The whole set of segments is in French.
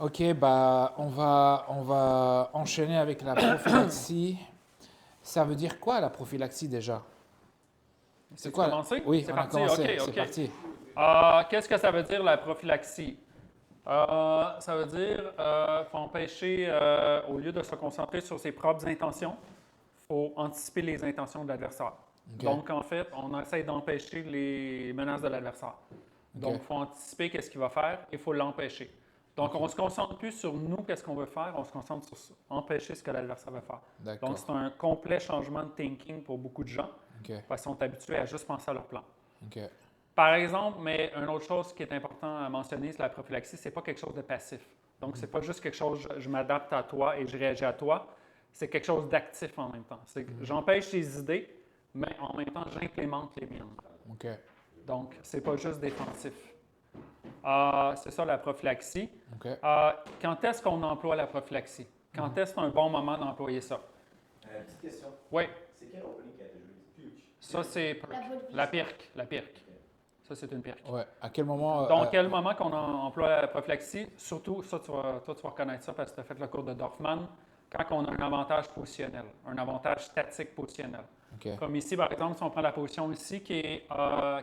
Ok, bah on va enchaîner avec la prophylaxie. Ça veut dire quoi la prophylaxie déjà? C'est C'est quoi? commencé? Oui, C'est on a parti, ok, commencé, c'est ok. parti. Qu'est-ce que ça veut dire la prophylaxie? Ça veut dire faut empêcher, au lieu de se concentrer sur ses propres intentions, il faut anticiper les intentions de l'adversaire. Ok, Donc, en fait, on essaie d'empêcher les menaces de l'adversaire. ok, Donc, il faut anticiper qu'est-ce qu'il va faire et il faut l'empêcher. Donc, ok. on ne se concentre plus sur nous, qu'est-ce qu'on veut faire, on se concentre sur empêcher ce que l'adversaire veut faire. Donc, D'accord. c'est un complet changement de thinking pour beaucoup de gens Ok, parce qu'ils sont habitués à juste penser à leur plan. ok. Par exemple, mais une autre chose qui est importante à mentionner, c'est la prophylaxie, c'est pas quelque chose de passif. Donc, c'est pas juste quelque chose, je m'adapte à toi et je réagis à toi. C'est quelque chose d'actif en même temps. C'est que j'empêche tes idées, mais en même temps, j'implémente les miennes. Ok, Donc, c'est pas juste défensif. C'est ça la prophylaxie. ok. Quand est-ce qu'on emploie la prophylaxie? Quand est-ce un bon moment d'employer ça? Petite question. Oui, C'est quel opening qui a été joué? Purge. ça c'est la pirque. La pirque. Ça, c'est une pirque. Ouais. À quel moment? Donc, quel moment qu'on emploie la prophylaxie? Surtout, ça, toi, tu vas reconnaître ça parce que tu as fait le cours de Dorfman, quand on a un avantage positionnel, un avantage statique positionnel. Ok, Comme ici, par exemple, si on prend la position ici qui est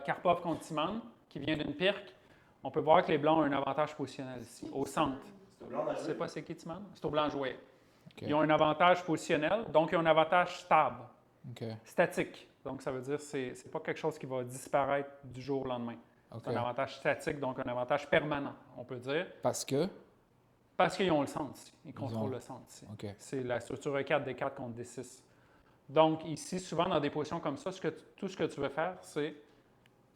Karpov contre Timan, qui vient d'une pirque, on peut voir que les blancs ont un avantage positionnel ici, au centre. C'est au blanc Je ne sais pas c'est qui Timan? C'est au blanc à jouer. ok, Ils ont un avantage positionnel, donc ils ont un avantage stable, ok, statique. Donc, ça veut dire que ce n'est pas quelque chose qui va disparaître du jour au lendemain. ok. C'est un avantage statique, donc un avantage permanent, on peut dire. Parce que? Parce qu'ils ont le centre ici. Ils contrôlent le centre ici. Ok, C'est la structure E4, D4 contre D6. Donc, ici, souvent dans des positions comme ça, tout ce que tu veux faire, c'est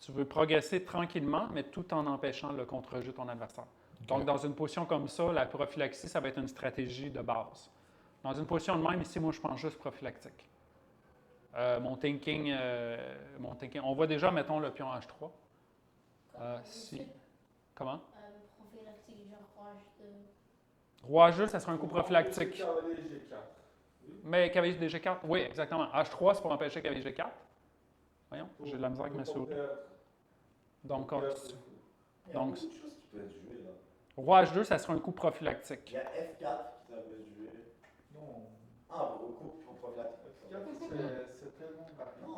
tu veux progresser tranquillement, mais tout en empêchant le contre-jeu de ton adversaire. Donc, dans une position comme ça, la prophylaxie, ça va être une stratégie de base. Dans une position de même, ici, moi, je pense juste prophylactique. Mon thinking, on voit déjà, mettons, le pion H3. Si. Comment? Prophylactique, genre Roi H2, ça sera un coup prophylactique. Cavalier G4. Mais cavalier de G4, oui, exactement. H3, c'est pour empêcher cavalier G4. Voyons, j'ai de la misère avec ma souris. Donc, Il y a beaucoup de choses qui peuvent être jouées là. roi H2, ça sera un coup prophylactique. Il y a F4 qui peut être joué. Non. Ah, au coup prophylactique. C'est tellement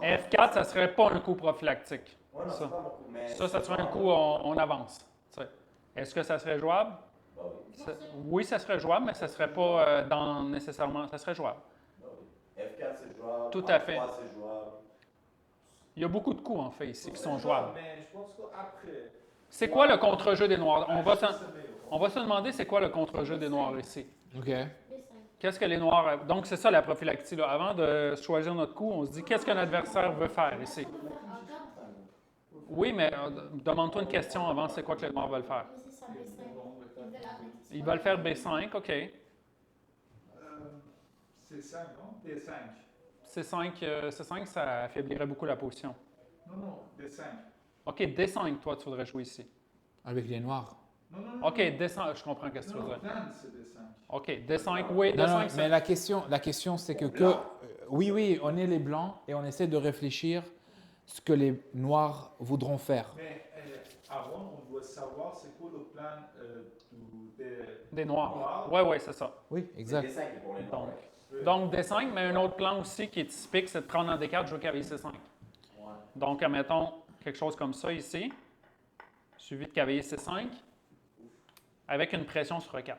varié. F4, ça serait pas un coup prophylactique. Ouais, non, Ça. c'est pas mon coup. Mais Ça serait un coup, on avance. Tu sais. Est-ce que ça serait jouable? Bah oui. Oui, ça serait jouable, mais ça serait pas nécessairement. Ça serait jouable. Bah oui. F4 c'est jouable. Tout à fait. A3 c'est jouable. Il y a beaucoup de coups, en fait, ici, qui sont jouables. Mais je pense qu'après. C'est quoi le contre-jeu des Noirs? On va On se demander c'est quoi le contre-jeu des Noirs ici. ok, D5. Qu'est-ce que les Noirs. Donc, c'est ça la prophylaxie. Là. Avant de choisir notre coup, on se dit qu'est-ce qu'un adversaire veut faire ici. Oui, mais demande-toi une question avant c'est quoi que les Noirs veulent faire. C'est ça, B5. Ils veulent faire B5, OK. C'est 5, non? D5. C5, ça affaiblirait beaucoup la position. Non, D5. OK, D5, toi, tu voudrais jouer ici. avec les noirs. Non. OK, D5, je comprends ce que tu veux Non, dire. plan, c'est D5. OK, D5, oui, Non, non, D5, mais c'est... la question c'est que oui, on est les blancs et on essaie de réfléchir ce que les noirs voudront faire. Mais avant, on doit savoir c'est quoi le plan Des Noirs. Oui, oui, c'est ça. Oui, C'est exact. D5 pour les noirs. Donc, D5, mais un autre plan aussi qui est typique, c'est de prendre en D4, jouer cavalier C5. Ouais. Donc, admettons quelque chose comme ça ici, suivi de cavalier C5, avec une pression sur E4.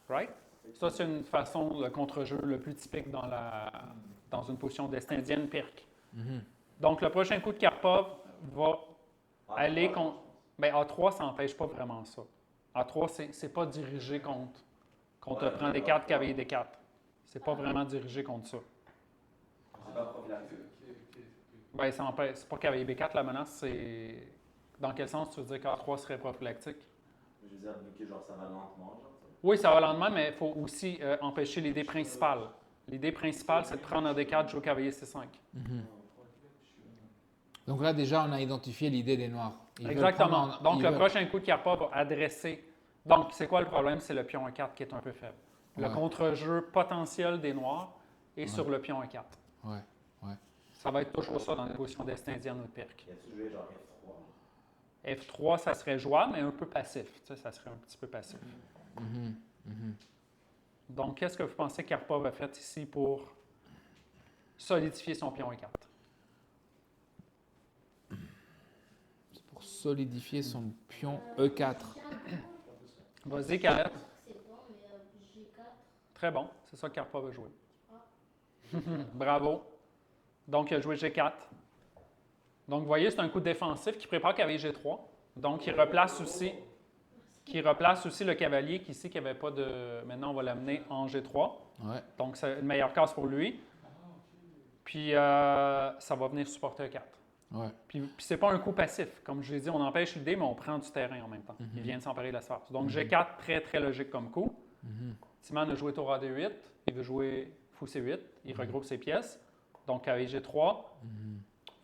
Right? Ça, c'est une façon, le contre-jeu le plus typique dans une position d'Est indienne pirque. Mhm. Donc, le prochain coup de Karpov va Ah, aller ouais. contre. Bien, A3, ça n'empêche pas vraiment ça. A3, c'est pas dirigé contre. Qu'on te Ouais, prend des ouais. 4, cavalier des 4. C'est pas vraiment dirigé contre ça. C'est pas prophylactique. Bien, ça empêche. C'est pas cavalier B4, la menace, c'est. Dans quel sens tu veux dire qu'A3 serait prophylactique? Je veux dire, vu que genre ça va lentement, genre ça. Oui, ça va lentement, mais il faut aussi empêcher l'idée principale. L'idée principale, c'est de prendre un D4, jouer cavalier C5. Mhm. Donc là déjà on a identifié l'idée des noirs. Ils veulent Exactement. prendre Donc, ils le veulent- prochain coup de Karpov va adresser. Donc, c'est quoi le problème? C'est le pion E4 qui est un peu faible. Le Ouais. contre-jeu potentiel des Noirs est sur le pion E4. Ouais. Ça va être toujours ça dans les positions d'Est indienne ou de Pirque. Y a-tu joué genre F3? F3, ça serait jouable, mais un peu passif. Tu sais, ça serait un petit peu passif. Mhm. Mhm. Donc, qu'est-ce que vous pensez qu'Karpov a fait ici pour solidifier son pion E4? Pour solidifier son pion E4. Vas-y, Khaled. C'est bon, mais G4. Très bon. C'est ça que Karpov a joué. Bravo. Donc, il a joué G4. Donc, vous voyez, c'est un coup défensif qui prépare cavalier G3. Donc, il replace aussi le cavalier qui ici, qui n'avait pas de... Maintenant, on va l'amener en G3. Ouais. Donc, c'est une meilleure case pour lui. Puis, ça va venir supporter E4. Ouais. Puis c'est pas un coup passif. Comme je l'ai dit, on empêche l'idée, mais on prend du terrain en même temps. Il vient de s'emparer de l'espace. Donc, G4, très, très logique comme coup. Timan a joué tour à D8. Il veut jouer fou C8. Il regroupe ses pièces. Donc, cavalier G3.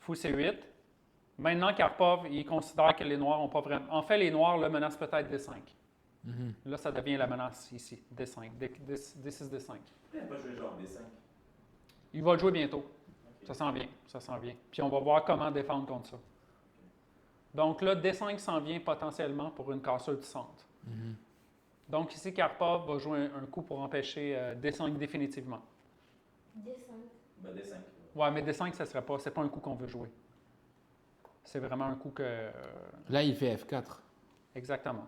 Fou C8. Maintenant, Karpov, il considère que les Noirs n'ont pas vraiment... En fait, les Noirs le menacent peut-être D5. Là, ça devient la menace ici. D5. D6, D5. Pourquoi il n'a pas joué genre D5? Il va le jouer bientôt. Ça s'en vient, ça s'en vient. Puis on va voir comment défendre contre ça. Donc là, D5 s'en vient potentiellement pour une cassure du centre. Donc ici, Karpov va jouer un coup pour empêcher D5 définitivement. D5. Ben D5. Ouais, mais D5, ça serait pas, c'est pas un coup qu'on veut jouer. C'est vraiment un coup que... Là, il fait F4. Exactement.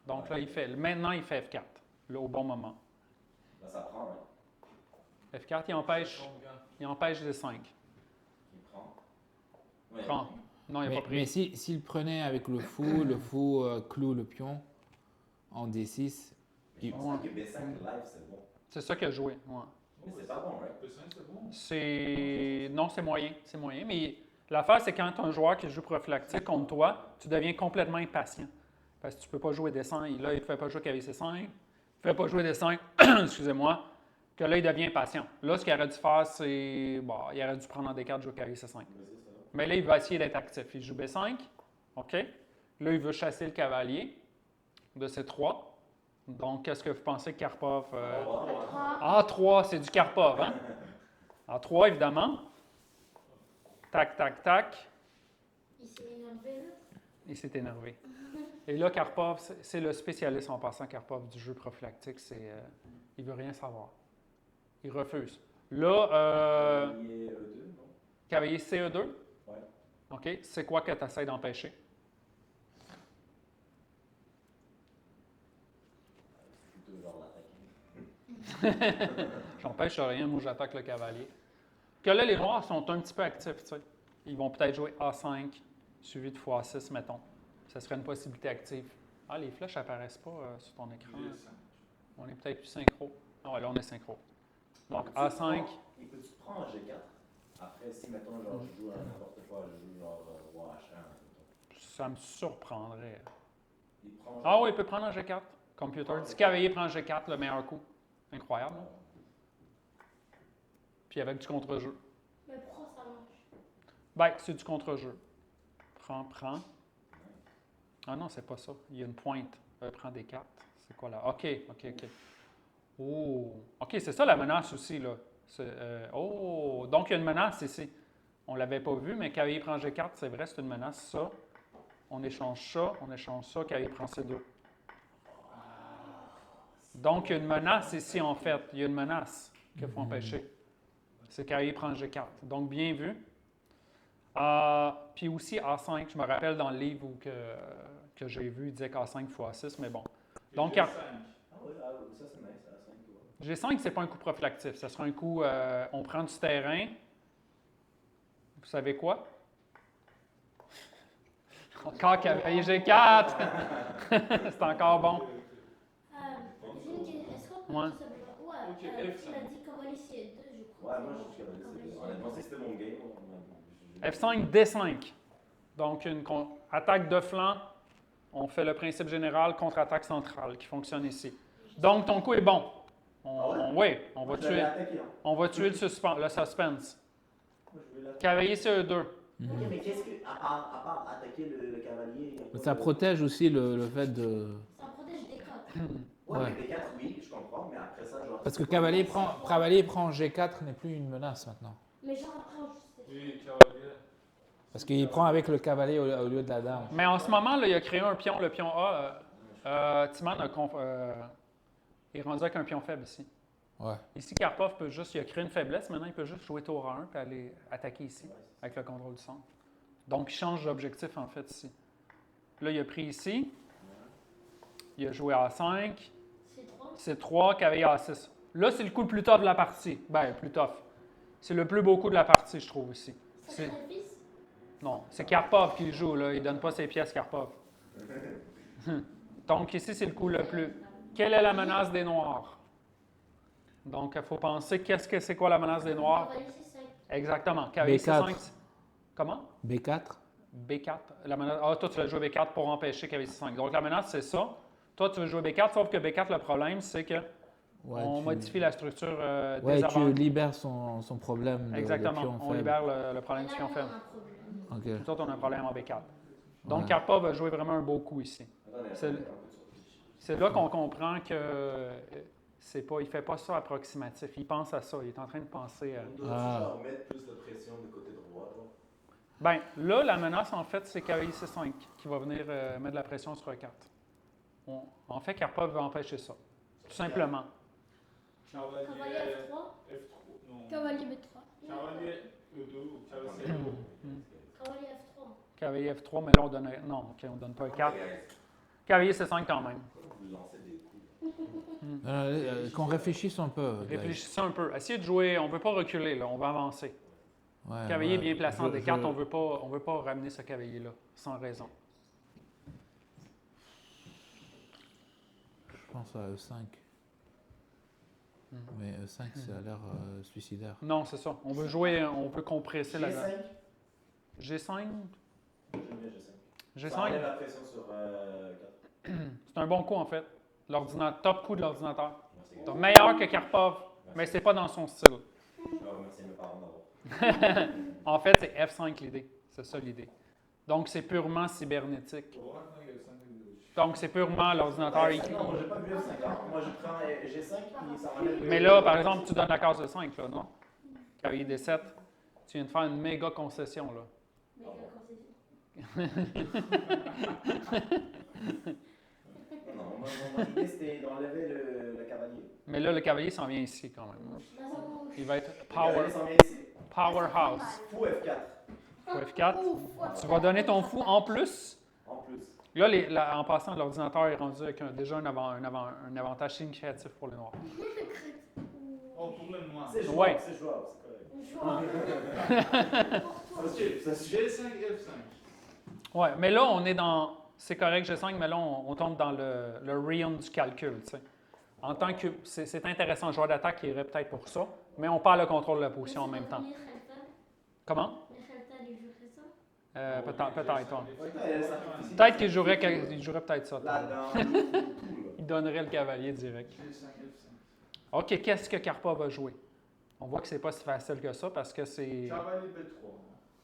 Donc là, maintenant, il fait F4, là, au bon moment. Là, ça prend, hein? F4, il empêche D5. Il prend. Ouais, Prend. Non, il n'a pas pris. Mais s'il prenait avec le fou cloue le pion en D6, Je pense que B5 live, c'est bon. C'est ça qu'il a joué. Ouais. Mais c'est pas bon, right? Non, c'est moyen. C'est moyen. Mais l'affaire, c'est quand tu as un joueur qui joue prophylactique contre toi, tu deviens complètement impatient. Parce que tu ne peux pas jouer D5. Là, il ne fait pas jouer cavalier C5. Il ne fait pas jouer D5. Excusez-moi. Que là, il devient impatient. Là, ce qu'il aurait dû faire, c'est... Bon, il aurait dû prendre en D4, jouer cavalier C5. Mais là, il va essayer d'être actif. Il joue B5. OK. Là, il veut chasser le cavalier de C3. Donc, qu'est-ce que vous pensez que Karpov... A3, c'est du Karpov, hein? A3, évidemment. Tac, tac, tac. Il s'est énervé là. Il s'est énervé. Et là, Karpov, c'est le spécialiste en passant, Karpov, du jeu prophylactique. Il veut rien savoir. Il refuse. Là, Cavalier E2, non? cavalier CE2. Ouais. OK. C'est quoi que tu essaies d'empêcher? Plutôt genre l'attaquer. J'empêche rien, moi j'attaque le cavalier. Que là, les noirs sont un petit peu actifs, tu sais. Ils vont peut-être jouer A5, suivi de x6, mettons. Ça serait une possibilité active. Ah, les flèches n'apparaissent pas sur ton écran. On est peut-être plus synchro. Ah ouais, là, on est synchro. Donc, A5. Il peut tu prendre G4? Après, si, mettons, genre, je joue à n'importe quoi, je joue genre roi H1. Ça me surprendrait. Il prend Ah oui, il peut prendre un G4. Computer. Si cavalier prend G4, le meilleur coup. Incroyable. Hein? Puis avec du contre-jeu. Mais pourquoi ça marche? Ben, c'est du contre-jeu. Prends. Ah non, c'est pas ça. Il y a une pointe. Prends des cartes. C'est quoi là? OK. Oh. OK, c'est ça la menace aussi, là. Oh, donc il y a une menace ici. On ne l'avait pas vu, mais cavalier prend G4, c'est vrai, c'est une menace, ça. On échange ça, cavalier prend C2. Donc, il y a une menace ici, en fait. Il y a une menace qu'il faut empêcher. C'est cavalier prend G4. Donc, bien vu. Puis aussi, A5, je me rappelle dans le livre que j'ai vu, il disait qu'A5 x A6, mais bon. Donc, Ah oui, ça c'est nice, à 5. G5, c'est pas un coup prophylactif. Ce sera un coup, on prend du terrain. Vous savez quoi? Encore cavalier G4! C'est encore bon. J'ai une question. Est-ce qu'on peut Ouais. tout simplement... Ouais, tu l'as dit cavalier C2, je crois. Ouais, moi je suis cavalier C2. Honnêtement, si c'était mon game, F5, D5. Donc, une attaque de flanc. On fait le principe général contre-attaque centrale qui fonctionne ici. Donc, ton coup est bon. Oui, on va tuer le suspense. Cavalier CE2. Ok, mais qu'est-ce que. À part attaquer le cavalier. Ça protège aussi le fait de... Ça protège des cotes. Ouais, Ouais. mais D4, oui, je comprends, mais après ça, genre. Parce que cavalier prend G4 n'est plus une menace maintenant. Mais genre après, on juste... Oui, cavalier. Parce qu'il prend avec le cavalier au lieu de la dame. Mais en ce moment, là, il a créé un pion, le pion A. Timan Il est rendu avec un pion faible ici. Ouais. Ici, Karpov peut juste, il a créé une faiblesse. Maintenant, il peut juste jouer tour A1 et aller attaquer ici, avec le contrôle du centre. Donc, il change d'objectif, en fait, ici. Là, il a pris ici. Il a joué A5. C3, cavalier A6. Là, c'est le coup le plus tough de la partie. Ben, plus tough. C'est le plus beau coup de la partie, je trouve, ici. Non, c'est Karpov qui joue, là. Il ne donne pas ses pièces, Karpov. Donc, ici, c'est le coup le plus... Quelle est la menace des Noirs? Donc, il faut penser, c'est quoi la menace des Noirs? Exactement. Cavalier B4. C5. Comment? B4. B4. La menace... Ah, toi, tu vas jouer B4 pour empêcher cavalier C5. Donc, la menace, c'est ça. Toi, tu veux jouer B4, sauf que B4, le problème, c'est que on modifie la structure des tu avant. libères son problème de Exactement. pion On faible. libère le problème du pion faible. Ok. Nous autres, on a un problème en B4. Donc, Ouais. Karpov va jouer vraiment un beau coup ici. C'est là qu'on comprend que il ne fait pas ça approximatif. Il pense à ça. Il est en train de penser à... On doit genre mettre plus de pression du côté droit. Bien, là, la menace, en fait, c'est cavalier C5 qui va venir mettre de la pression sur E4. En fait, Karpov veut empêcher ça. Tout simplement. Cavalier F3. F3. Non. Cavalier B3. Cavalier E2 ou cavalier C2. Cavalier F3. Cavalier F3, mais là, on donne... Non, OK, on ne donne pas E4. Cavalier C5 quand même. Vous lancez des coups. Qu'on réfléchisse un peu. guys. Réfléchissez un peu. Essayez de jouer. On ne veut pas reculer, là. On va avancer. Ouais, Cavalier ouais. bien placé en Je- D4, je- on veut pas ramener ce cavalier-là, sans raison. Je pense à E5. Mais E5, ça a l'air suicidaire. Non, c'est ça. On veut jouer, on peut compresser la G5. G5? J'aime bien G5. Ça G5? enlève la pression sur 4. C'est un bon coup, en fait. Top coup de l'ordinateur. Donc, meilleur que Karpov, mais c'est pas dans son style. Je vais remercier mes parents d'avoir. En fait, c'est F5 l'idée. C'est ça l'idée. Donc, c'est purement cybernétique. Donc, c'est purement l'ordinateur. Non, moi j'ai pas vu F5. Moi je prends G5 puis ça enlève. Mais là, par exemple, tu donnes la case de 5, là, non? Cavalier D7, tu viens de faire une méga concession, là. Non, mon idée c'était d'enlever le cavalier. Mais là, le cavalier s'en vient ici, quand même. Il va être Le cavalier s'en vient ici. powerhouse. Fou F4. Fou F4. Tu vas donner ton fou en plus. En plus. Là, en passant, l'ordinateur est rendu avec déjà un avantage significatif pour les Noirs. Oh, pour le noir. C'est jouable, Ouais. c'est jouable, c'est correct. Ok, G5, F5. Ouais, mais là, on est dans... C'est correct, G5, mais là, on tombe dans le realm du calcul, tu sais. En tant que... C'est intéressant, le joueur d'attaque qui irait peut-être pour ça, mais on perd le contrôle de la position en même temps. Comment? Peut-être, ouais. Peut-être qu'il jouerait peut-être ça. Là-dedans, Il donnerait le cavalier direct. G5, F5. OK, qu'est-ce que Karpov va jouer? On voit que c'est pas si facile que ça parce que c'est... Cavalier B3.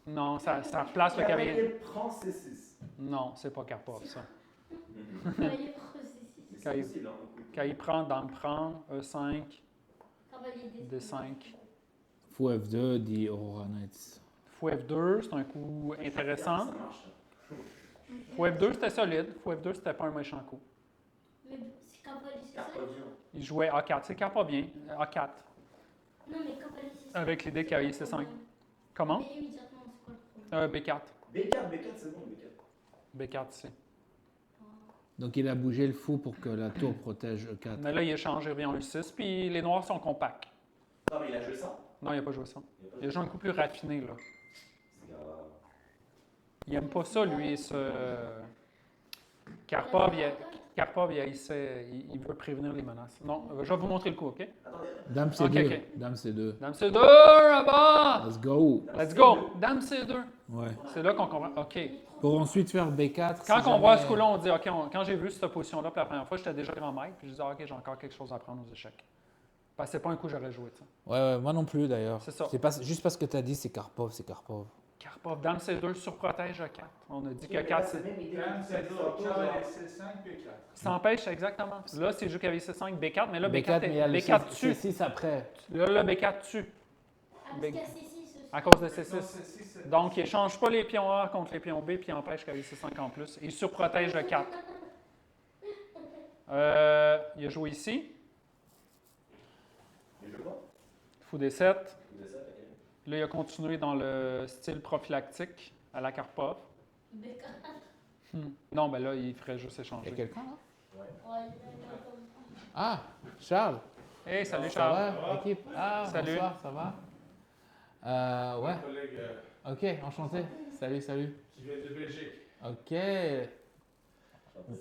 Non, ça replace le cavalier. cavalier prend C6. Non, c'est pas Karpov, ça. Cavalier Mais Quand c'est il- aussi là. Quand il prend, dans le prend, E5, D5. Fou F2, dit Aurora Knights. Fou F2, c'est un coup intéressant. Ça marche. Fou F2, c'était solide. Fou F2, c'était pas un méchant coup. Mais c'est cavalier C5. Carpodien. Il jouait A4. C'est Karpovien. A4. Non, mais cavalier C5. Avec l'idée de cavalier C5. Comment? Mais immédiatement, c'est quoi le problème? B4. B4, c'est bon, B4. B4, c'est. Donc il a bougé le fou pour que la tour protège E4. Mais là, il échange, il revient en E6, puis les noirs sont compacts. Non, mais il a joué ça. Non, il n'a pas joué ça. Il a pas Il a joué un coup plus raffiné, là. C'est grave. Il n'aime pas ça, lui, ce... Karpov, il veut prévenir les menaces. Non, je vais vous montrer le coup, OK? Attendez. Dame C2. Ok, ok. Dame C2. Dame C2, là-bas! Let's go. Let's go! Dame C2. Ouais. C'est là qu'on comprend. OK. Pour ensuite faire B4. Quand si on voit jamais- ce coup-là, on dit, OK, quand j'ai vu cette position-là pour la première fois, j'étais déjà grand maître, puis je disais, OK, j'ai encore quelque chose à apprendre aux échecs. Parce que c'est pas un coup que j'aurais joué, ça. Ouais, moi non plus d'ailleurs. C'est ça. C'est pas juste parce que tu as dit c'est Karpov, c'est Karpov. Karpov, Dame C2 surprotège E4. On a dit que Mais là, 4, c'est c'est... même idée Dame, que c'est tu ça. fais Cavalier genre. C5, B4. Ça empêche, exactement. Là, c'est joue cavalier C5, B4, mais là, B4, B4, mais il y a le B4 tue. C6 après. Là, B4 tue, Ah, parce qu'il y a C6 aussi. à cause de Non, C6. C6, c'est- Donc, il n'échange pas les pions A contre les pions B, puis il empêche cavalier C5 en plus. Il surprotège le 4. Il a joué ici. Il joue quoi? Fou des 7. Coup de 7, ok. Là, il a continué dans le style prophylactique à la Karpov. Bécane. Non, mais là, il ferait juste Il y échanger. a quelqu'un là? Ouais. Ouais, Ah, Charles. Hey, salut Ça Charles. va, équipe? Ah, Salut. bonsoir, ça va? Ouais, Mon collègue ok, enchanté. Salut, salut. qui vient de Belgique. Ok, c'est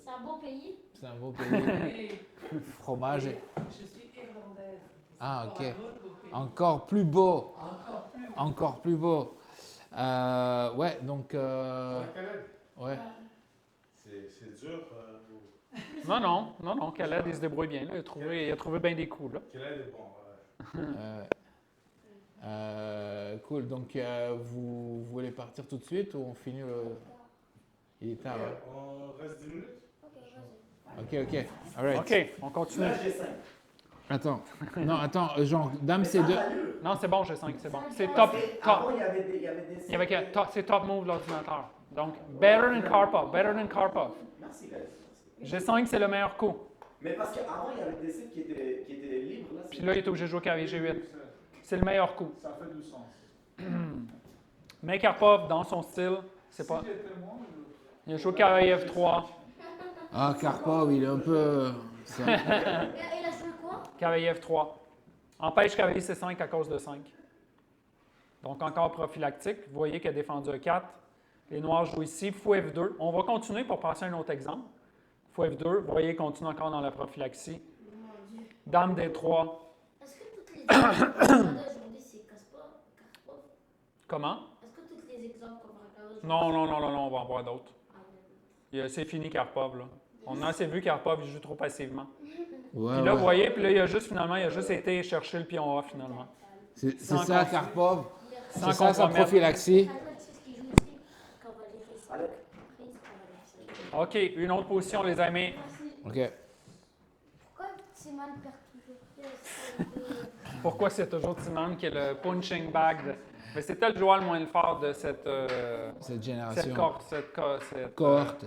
un beau pays. c'est un beau pays. Fromage. Je suis irlandaise. Ah, ok. Encore un autre beau pays. Encore plus beau. Encore plus. Encore plus beau. Ouais, donc. Caleb, Ouais. c'est dur. Non, Khaled, il se débrouille bien. Là. Il a trouvé bien des coups. Là. Caleb est bon. Cool. Donc, vous voulez partir tout de suite ou on finit le. Il est tard. Hein? On reste 10 minutes. Ok, vas-y. Ok. Alright. OK, on continue. Là, j'ai 5. Attends. Non, attends. Genre, dame, c'est deux. Non, c'est bon, j'ai 5, c'est bon. C'est Parce top. que Top. Avant, il y avait des. Il y avait c'est top move de l'ordinateur. Donc, better than Karpov. Better than Karpov. Merci, guys. G5, c'est le meilleur coup. Mais parce qu'avant, il y avait des sites qui étaient libres. Là, Puis là, il est obligé de jouer cavalier G8. C'est le meilleur coup. Ça fait du sens. Mais Karpov, dans son style, c'est pas. Si j'étais moi, Il a joué cavalier F3, Ah, Karpov, il est un peu. c'est un- Il a joué quoi? cavalier F3. Empêche cavalier C5 à cause de 5. Donc, encore prophylactique. Vous voyez qu'il a défendu E4. Les noirs jouent ici. Fou F2. On va continuer pour passer à un autre exemple. Fou F2. Vous voyez, il continue encore dans la prophylaxie. Mon Dieu. Dame D3. Est-ce que toutes les exemples qu'on regarde aujourd'hui, c'est Karpov? Comment? Est-ce que tous les exemples qu'on va regarder aujourd'hui? Non, on va en voir d'autres. C'est fini Karpov, là. On a assez vu Karpov, il joue trop passivement. Ouais, Puis là, ouais. vous voyez, puis là, il a juste été chercher le pion A, finalement. C'est sans ça, con- Karpov. Sans C'est ça, sa compromettre. prophylaxie. Alfred, c'est ce qu'il joue ici. Cavalier F5. Prince, cavalier F5. OK, une autre position, les amis. Merci. Ok. Pourquoi Timan perd toujours? Yes, Pourquoi c'est toujours Timan qui est le punching bag? Mais c'était le joueur le moins fort de cette Cette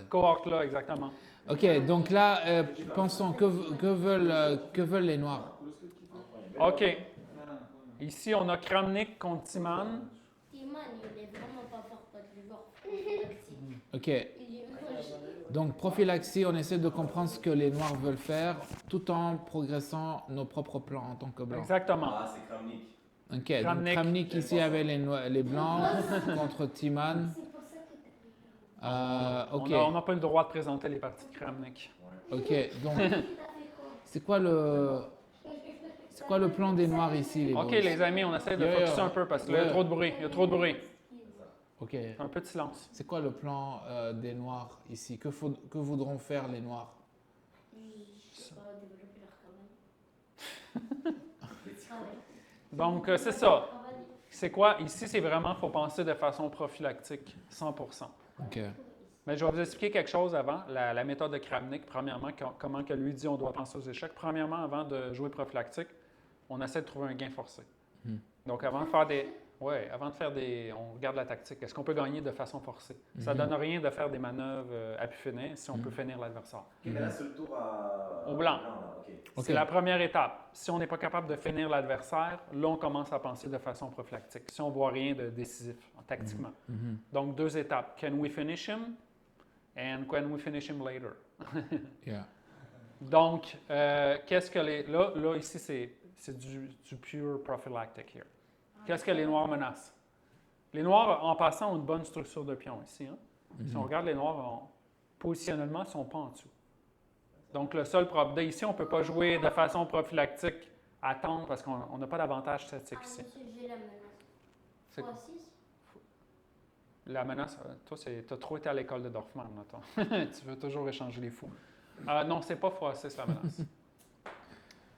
cohorte-là, exactement. Ok, donc là, pensons, que veulent les Noirs? OK. Ici, on a Kramnik contre Timan. Timan, il est vraiment pas fort contre le joueur prophylaxie. Ok, Il est moche. donc prophylaxie, on essaie de comprendre ce que les Noirs veulent faire tout en progressant nos propres plans en tant que Blancs. Exactement. Ah, c'est Kramnik. Ok, donc Kramnik. Kramnik ici avec les Blancs contre Timan. C'est pour ça que t'as Ok, On n'a pas le droit de présenter les parties de Kramnik. ok, donc fait quoi? c'est quoi le plan des Noirs ici, les OK, boys? les amis, on essaie de Yeah, focuser yeah. un peu parce que là, il y a Ouais. trop de bruit. Il y a trop de bruit. Ok, Un peu de silence. c'est quoi le plan des Noirs ici? Que voudront faire les Noirs? Je sais pas, développer leur cavalier. Donc, c'est ça. C'est quoi? Ici, c'est vraiment, il faut penser de façon prophylactique, 100%. Ok, Mais je vais vous expliquer quelque chose avant. La méthode de Kramnik, premièrement, comment que lui dit on doit penser aux échecs. Premièrement, avant de jouer prophylactique, on essaie de trouver un gain forcé. Donc, avant de faire on regarde la tactique. Est-ce qu'on peut gagner de façon forcée? Ça ne donne rien de faire des manœuvres à pu finir si on peut finir l'adversaire. Ok, mais là, c'est le tour Au blanc. là, ok. Ok. C'est la première étape. Si on n'est pas capable de finir l'adversaire, là, on commence à penser de façon prophylactique. Si on ne voit rien de décisif, tactiquement. Donc, 2 étapes. Can we finish him? And can we finish him later? yeah. Donc, qu'est-ce que là, ici, c'est du pure prophylactic here. Qu'est-ce que les Noirs menacent? Les Noirs, en passant, ont une bonne structure de pion ici. Hein? Si on regarde les Noirs, positionnellement, ils ne sont pas en dessous. Donc, le seul problème, ici, on ne peut pas jouer de façon prophylactique, attendre, parce qu'on n'a pas d'avantage statique ici. Monsieur, j'ai la menace. C'est- 3-6. La menace, toi, tu as trop été à l'école de Dorfman, mettons. Tu veux toujours échanger les fous. Non, c'est pas x6 la menace.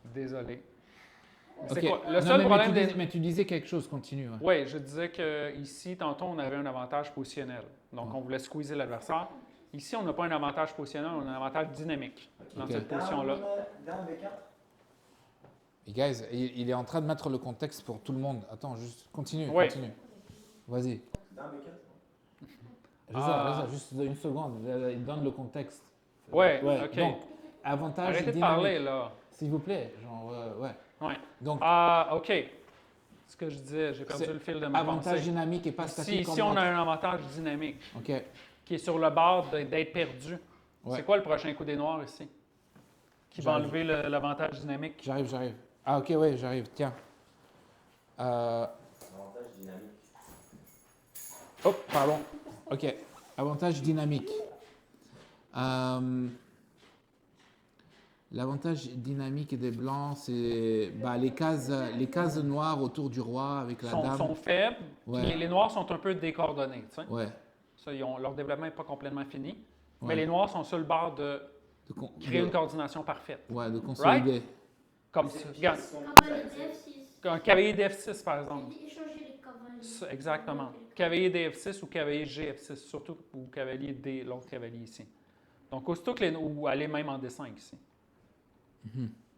Désolé. C'est Ok. quoi? Le Non, seul mais problème mais tu disais quelque chose, continue. Ouais. Oui, je disais qu'ici, tantôt, on avait un avantage positionnel. Donc, on voulait squeezer l'adversaire. Ici, on n'a pas un avantage positionnel, on a un avantage dynamique dans Ok. cette position-là. Dame B4. Et guys, il est en train de mettre le contexte pour tout le monde. Attends, juste continue, Ouais. continue. Vas-y. Dame B4. Reza, juste une seconde. Il donne le contexte. Ouais, Ouais, OK. donc, avantage Arrêtez de dynamique. parler, là. S'il vous plaît. Genre, ouais. Ouais. Donc, Ah, OK. Ce que je disais, j'ai perdu C'est le fil de ma avantage pensée. dynamique et pas statique. Ici, on a un avantage dynamique OK. qui est sur le bord d'être perdu. Ouais. C'est quoi le prochain coup des noirs ici? Qui va J'arrive. enlever l'avantage dynamique? J'arrive. Ah, OK, ouais, j'arrive. Tiens. Avantage dynamique. Oh, pardon. OK. Avantage dynamique. L'avantage dynamique des blancs, c'est les cases noires autour du roi avec la dame. Sont faibles. Ouais. Puis les noirs sont un peu décoordonnés. Tu sais. Ouais. Ça, leur développement n'est pas complètement fini. Ouais. Mais les noirs sont sur le bord de créer une coordination parfaite. Ouais, de consolider. Comme ça. Regarde, Cavalier d'F6. un cavalier d'F6, par exemple. Échanger les cavaliers. Ça, exactement. Cavalier d'F6 ou cavalier GF6, surtout, ou cavalier D, l'autre cavalier ici. Donc, aussitôt que ou aller même en D5 ici.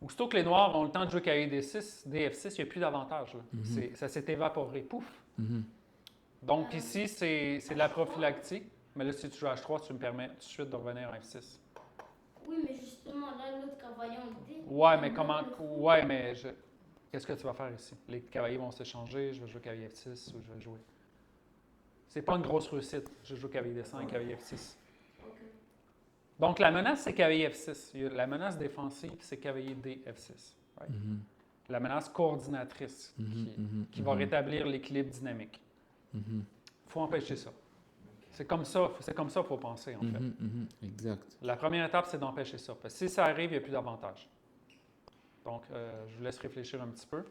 Aussitôt que les noirs ont le temps de jouer cavalier D6, DF6, il n'y a plus d'avantage. Ça s'est évaporé. Pouf! Donc, ici, c'est de la prophylactie. Mais là, si tu joues H3, tu me permets tout de suite de revenir à F6. Oui, mais justement, là, l'autre cavalier en D. Ouais, mais comment. Ouais, mais qu'est-ce que tu vas faire ici? Les cavaliers vont s'échanger, je vais jouer cavalier F6 ou je vais jouer. C'est pas une grosse réussite. Je joue cavalier D5, cavalier F6. Donc, la menace, c'est cavalier F6. La menace défensive, c'est cavalier D, F6. Right? La menace coordinatrice qui va rétablir l'équilibre dynamique. Il faut empêcher ça. C'est comme ça qu'il faut penser, en fait. Exact. La première étape, c'est d'empêcher ça. Parce que si ça arrive, il n'y a plus d'avantage. Donc, je vous laisse réfléchir un petit peu.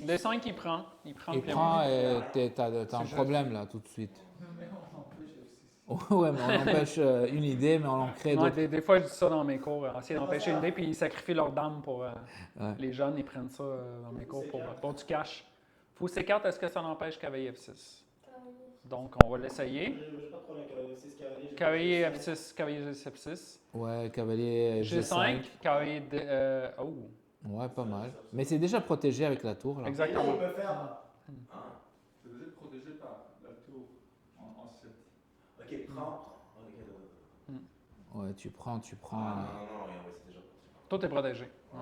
D5, il prend. Il prend le Il pied. prend et t'as un problème là tout de suite. Ouais, mais on empêche une idée, mais on en crée Ouais, d'autres. des fois, je dis ça dans mes cours. Essayer d'empêcher une idée, puis ils sacrifient leurs dames pour. Ouais. Les jeunes, ils prennent ça dans mes cours pour du cash. Fou C4, est-ce que ça n'empêche cavalier F6? Donc, on va l'essayer. J'ai pas de problème avec cavalier 6, cavalier. Cavalier F6, cavalier F6. Ouais, cavalier G5, cavalier D. Oh, Ouais, pas mal. Mais c'est déjà protégé avec la tour là. exactement. On peut faire. C'est déjà protégé par la tour en 7. Ok, prends. Ouais, tu prends. Non, ouais, c'est déjà protégé. Tout est protégé. Ouais.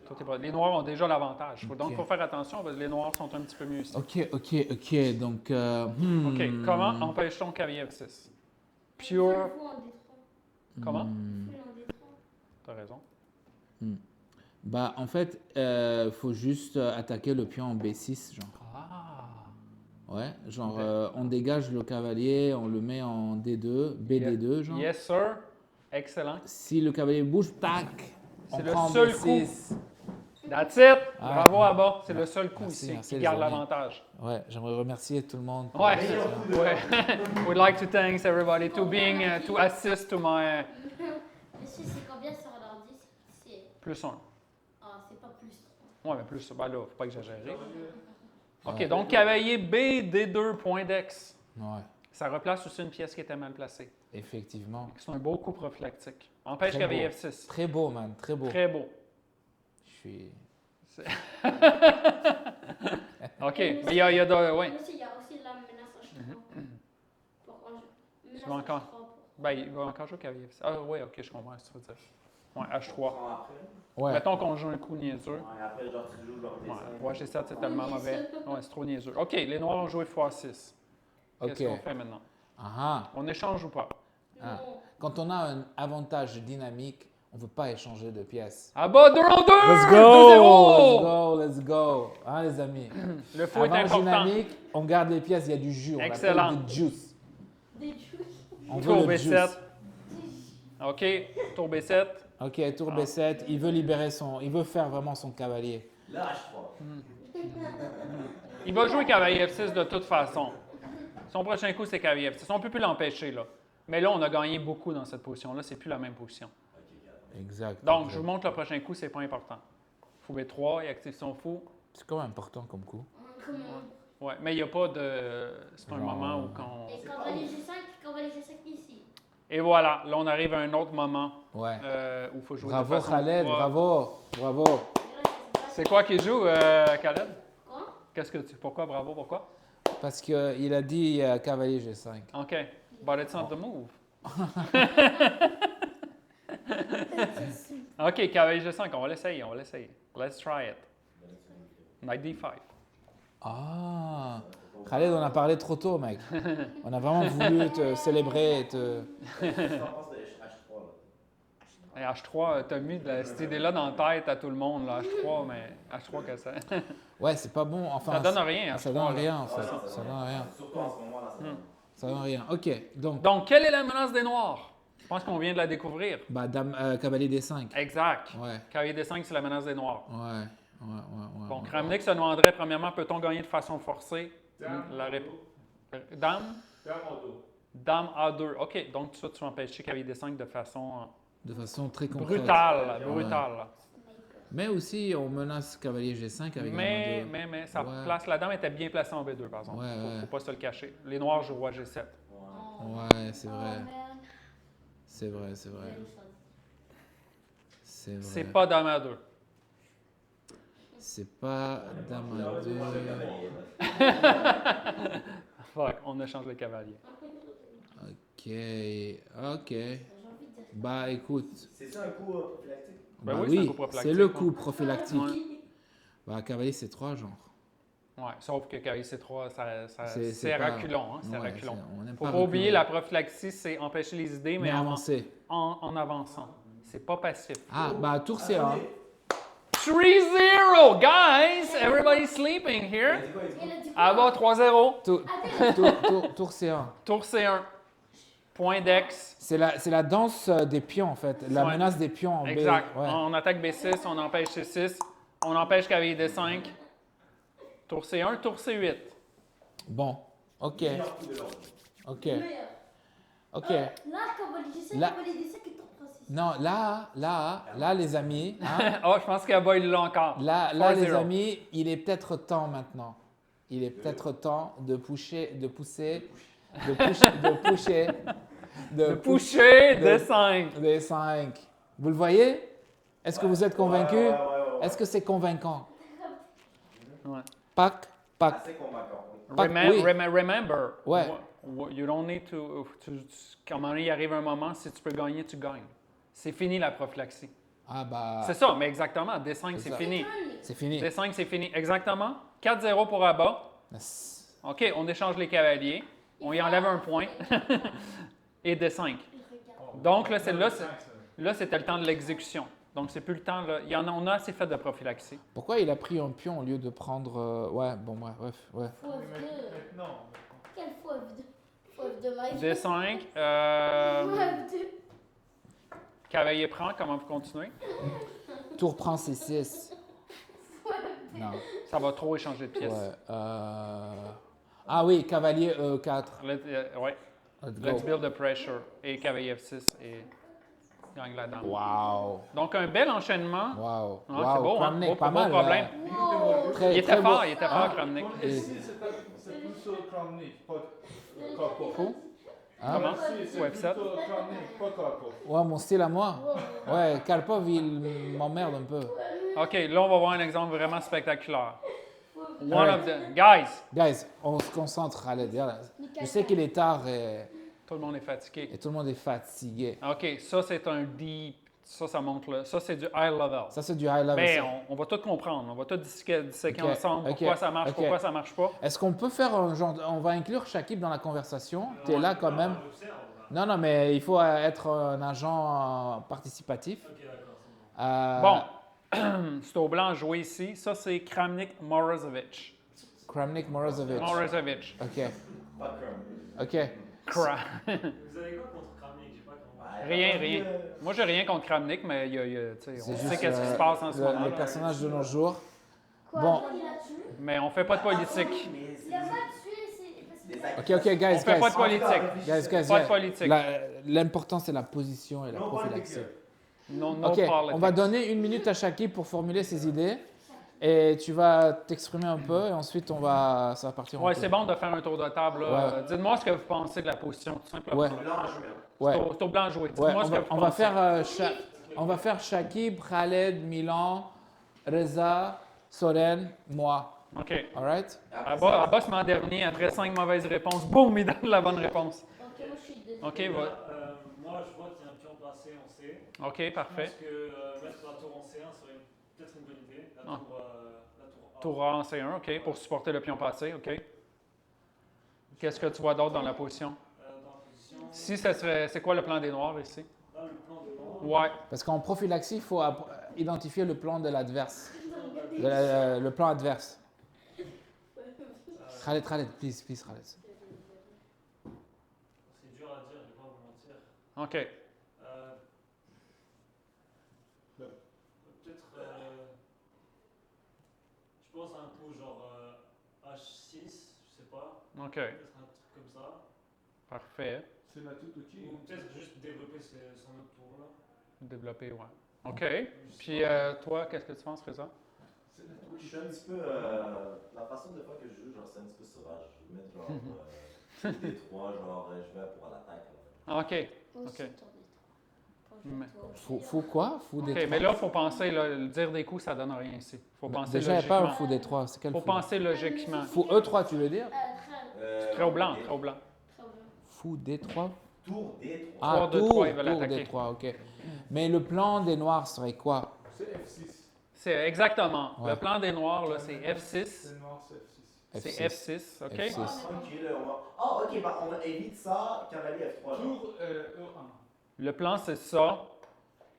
Tout est protégé. Les noirs ont déjà l'avantage. Donc, il Ok. faut faire attention parce que les noirs sont un petit peu mieux ici. Ok. Donc, OK. Comment empêche-t-on cavalier F6? Pure. Fou en D3. Comment? Fou en D3. T'as raison. En fait, faut juste attaquer le pion en B6, genre. Ah. Ouais, genre on dégage le cavalier, on le met en D2, BD2, genre. Yes, sir. Excellent. Si le cavalier bouge, tac, on C'est le prend seul B6. That's it. Ah. Bravo à bas. C'est le seul coup Merci, ici merci, qui les garde amis. l'avantage. Ouais, j'aimerais remercier tout le monde. Ouais. We'd like to thank everybody to being to assist to my Monsieur, c'est combien sur l'ordi? C'est. plus 1. Ah, c'est pas plus. Ouais, mais plus, ben là, faut pas exagérer. OK, Ouais. donc cavalier B, D2, point d'ex. Ouais, Ça replace aussi une pièce qui était mal placée. effectivement. C'est un beau coup prophylactique. Empêche Très cavalier beau. F6. Très beau, man, très beau. Très beau. Je suis... OK, mais il y a de... Ouais. Monsieur, il y a aussi la menace H3. Pour Tu vas encore... Ben, il va encore jouer cavalier F6. Ah oui, OK, je comprends ce que tu veux dire. Ouais, H3. Prends après. Ouais, Mettons qu'on joue un coup niaiseux. Ouais, après, genre, tu joues genre D5. Ouais, G7, c'est tellement mauvais. Ouais, c'est trop niaiseux. OK, les noirs ont joué x6. Qu'est-ce ok. qu'on fait maintenant? Ah, On échange ou pas? ah. Quand on a un avantage dynamique, on ne veut pas échanger de pièces. Ah bah, 2 en 2! Let's 2-0! go! Let's go! Hein, les amis? Le fou est Avantage important. dynamique, on garde les pièces, il y a du jus. On Excellent. appelle du juice. Des juices. On veut Tour le B7. juice. OK, tour B7. Ok, tour B7, il veut libérer il veut faire vraiment son cavalier. Là, H3. Il va jouer cavalier F6 de toute façon. Son prochain coup, c'est cavalier F6. On ne peut plus l'empêcher, là. Mais là, on a gagné beaucoup dans cette position-là. C'est plus la même position. Exact. Donc, exact. je vous montre le prochain coup, c'est pas important. Fou B3, il active son fou. C'est quand même important comme coup. Comment? Ouais, mais il n'y a pas de... C'est un Genre, moment où quand... Et cavalier G5 ici. Et voilà, là, on arrive à un autre moment Ouais. où il faut jouer Bravo de façon... Khaled, Ouais. bravo, bravo. C'est quoi qui joue, Khaled? Quoi? Pourquoi, bravo, pourquoi? Parce qu'il a dit cavalier G5. OK. But it's not the move. OK, cavalier G5, on va l'essayer. Let's try it. Knight D5. Ah, Khaled, on a parlé trop tôt, mec. On a vraiment voulu te célébrer et te... Qu'est-ce que tu en penses de H3 là? Et H3, t'as mis cette idée-là dans la tête à tout le monde, là, H3, mais H3, que ça... Ouais, c'est pas bon. Enfin, Ça donne rien, Ça H3, donne là. rien, en fait. Ouais, Ça donne rien. Surtout en ce moment là, ça. Ça donne rien. Ok, donc, Donc, quelle est la menace des Noirs? Je pense qu'on vient de la découvrir. bah, cavalier D5. Exact. Ouais, Cavalier D5, c'est la menace des Noirs. ouais. Bon, ouais. Kramnik se demanderait, premièrement, peut-on gagner de façon forcée? La réponse. Dame? Dame en dos. Dame A2. OK, donc ça, tu empêches cavalier D5 de façon De façon très concrète. brutale. Ouais. Mais aussi, on menace cavalier G5 avec Mais, la main mais sa Ouais. place, la dame était bien placée en B2, par exemple. Ouais, ouais. Faut pas se le cacher. Les Noirs jouent roi G7. de... Ouais, c'est vrai. Oh, merde. C'est vrai. C'est vrai. C'est pas dame A2. C'est pas dame à deux. Fuck, on échange les cavaliers. Ok. Bah écoute, C'est ça un coup prophylactique? Ben bah oui, c'est un oui, coup prophylactique, c'est le hein. coup prophylactique. Ouais. Bah cavalier C3 genre. Ouais, sauf que cavalier C3, C'est c'est pas- reculons. Hein, c'est Ouais, reculons. on n'aime Faut pas pas oublier, reculer. la prophylaxie, c'est empêcher les idées, mais Mais avancer. en avançant. C'est pas passif. Ah bah tour C1. 3-0, guys! Everybody's sleeping here. Il a dit quoi? Il a dit quoi? Elle a dit quoi? Ah bah, 3-0. Tour C1. Tour C1. Point d'ex. C'est la danse des pions en fait. La Ouais. menace des pions en B. Exact. Ouais. On attaque B6, on empêche C6, on empêche cavalier D5. Tour C1, tour C8. Bon, ok. Meilleur coup de l'ordre. Ok. Meilleur. Ok. Là, cavalier G5, Là- cavalier D5 et tour Francis. Non, là les amis, hein, Oh, je pense qu'Abba, il l'a encore. là 4-0. les amis, il est peut-être temps maintenant. Il est peut-être temps de pousser, de pousser De 5. des 5. Vous le voyez? Est-ce que vous êtes convaincu? Ouais. Est-ce que c'est convaincant? Ouais. Pac. Assez convaincant. Pas- oui. Remember, Ouais. you don't need to. Quand il arrive un moment, si tu peux gagner, tu gagnes. C'est fini la prophylaxie. Ah bah, C'est ça, mais exactement. D5, C'est c'est ça. fini. c'est fini. D5, c'est fini. Exactement. 4-0 pour Abba. OK, on échange les cavaliers. On y enlève un point. Et D5. Donc, là, c'était le temps de l'exécution. Donc, c'est plus le temps. Là. On a assez fait de prophylaxie. Pourquoi il a pris un pion au lieu de prendre... Ouais, bon, bref, ouais. Faux F2. Maintenant. Quel faux F2? Faux F2, Mike. D5. Faux F2. Cavalier prend. Comment vous continuez? Tour prend C6. Non, Ça va trop échanger de pièces. ouais. Ah oui, cavalier E4. Ouais. Let's Let's go. build the pressure. Et cavalier F6 et gagne la dame. Wow. Donc, un bel enchaînement. Wow. Ah, c'est beau, hein? Kramnik, Beau- pas beau mal. problème. Très, Il était très beau. fort, Kramnik. Pour ici, c'est plutôt Kramnik, pas Karpov. Fou. Hein? Comment? Ici, c'est Ouais, plutôt Kramnik, pas Karpov. Ouais, mon style à moi. Ouais, Karpov, il m'emmerde un peu. OK, là, on va voir un exemple vraiment spectaculaire. One Ouais. of the... Guys, Guys, on se concentre. Allez, je sais qu'il est tard et tout le monde est fatigué. tout le monde est fatigué. OK, ça, c'est un deep... Ça monte là. Ça, c'est du high level. Ça, c'est du high level. Mais ça. on va tout comprendre. On va tout disséquer Ok, ensemble. ok, Pourquoi ça marche, ok. pourquoi ça marche pas. Est-ce qu'on peut faire un genre... On va inclure Shakib dans la conversation. Tu es là quand même. Non, mais il faut être un agent participatif. Bon, c'est au blanc joué ici. Ça, c'est Kramnik Morozovic. Kramnik Morozovic. Morozovic. OK. Pas de OK. Kra- Vous avez quoi contre Kramnik? J'ai pas compris. Rien. Moi, j'ai rien contre Kramnik, mais tu sais, C'est on juste, sait qu'est-ce qui se passe en ce moment. le personnage de nos jours. Quoi? Bon. Il a tué? Mais on fait pas de politique. Il a pas tué, c'est parce que... OK, guys, On fait pas de guys. politique. Guys. Pas de politique. L'important, c'est la position et la prophylaxie. No OK, politics. on va donner 1 minute à Shakib pour formuler ses idées. Et tu vas t'exprimer un peu et ensuite ça va partir en Ouais, tour. c'est bon de faire un tour de table. là. Ouais. Dites-moi ce que vous pensez de la position, tout simplement. Ouais. Ouais. C'est au blanc joué. Ouais, Dites-moi ce que vous on va pensez. faire on va faire Shakib, Khaled, Milan, Reza, Soren, moi. OK. All right? Abbas se met en dernier. Après 5 mauvaises réponses, boum, il donne la bonne réponse. Ok, moi je suis deuxième. OK, Moi, je vois qu'il y a un pion placé en C. OK, parfait. Je pense que mettre la tour en C1 serait peut-être une bonne idée. La Ah. tour A. Tour A en C1, OK, pour supporter le pion passé, OK. Qu'est-ce que tu vois d'autre dans la position? Dans la position. Si ça serait, c'est quoi le plan des Noirs ici? Là, le plan de noir. Ouais. Parce qu'en prophylaxie, il faut identifier le plan de l'adverse. Le plan adverse. Khaled, please, Khaled. C'est dur à dire, je vais pas vous mentir. OK. Peut-être. Je pense à un coup genre H6, je sais pas. OK. Peut-être un truc comme ça. Parfait. C'est la toute outil. Ou peut-être juste développer son autre tour là. Développer, ouais. OK. Puis toi, qu'est-ce que tu penses, Reza? Je suis un petit peu. La façon de fois que je joue, genre, c'est un petit peu sauvage. Je vais mettre genre. D3, genre, je vais pour l'attaque. OK. Moi aussi, OK. tour Mais- Fou quoi? Fou des OK, mais là, il faut penser, là, le dire des coups, ça donne rien ici. Il faut penser Déjà, il n'y a pas un logiquement. fou des 3. C'est quel Il faut fou? penser logiquement. Fou E3, tu veux dire? Très au blanc, très au blanc. Très bien. Fou D3? Tour D3. Ah, Tour de tour, trois, ils veulent tour attaquer. D3, ok. Mais le plan des Noirs serait quoi? C'est F6. C'est exactement. Ouais. Le plan des Noirs, là, c'est F6. C'est noir, c'est F6. C'est F6, OK? F6. Tranquille, on va. Ah, ok, bah on évite ça, cavalier F3. Genre. Tour E1. Le plan, c'est ça.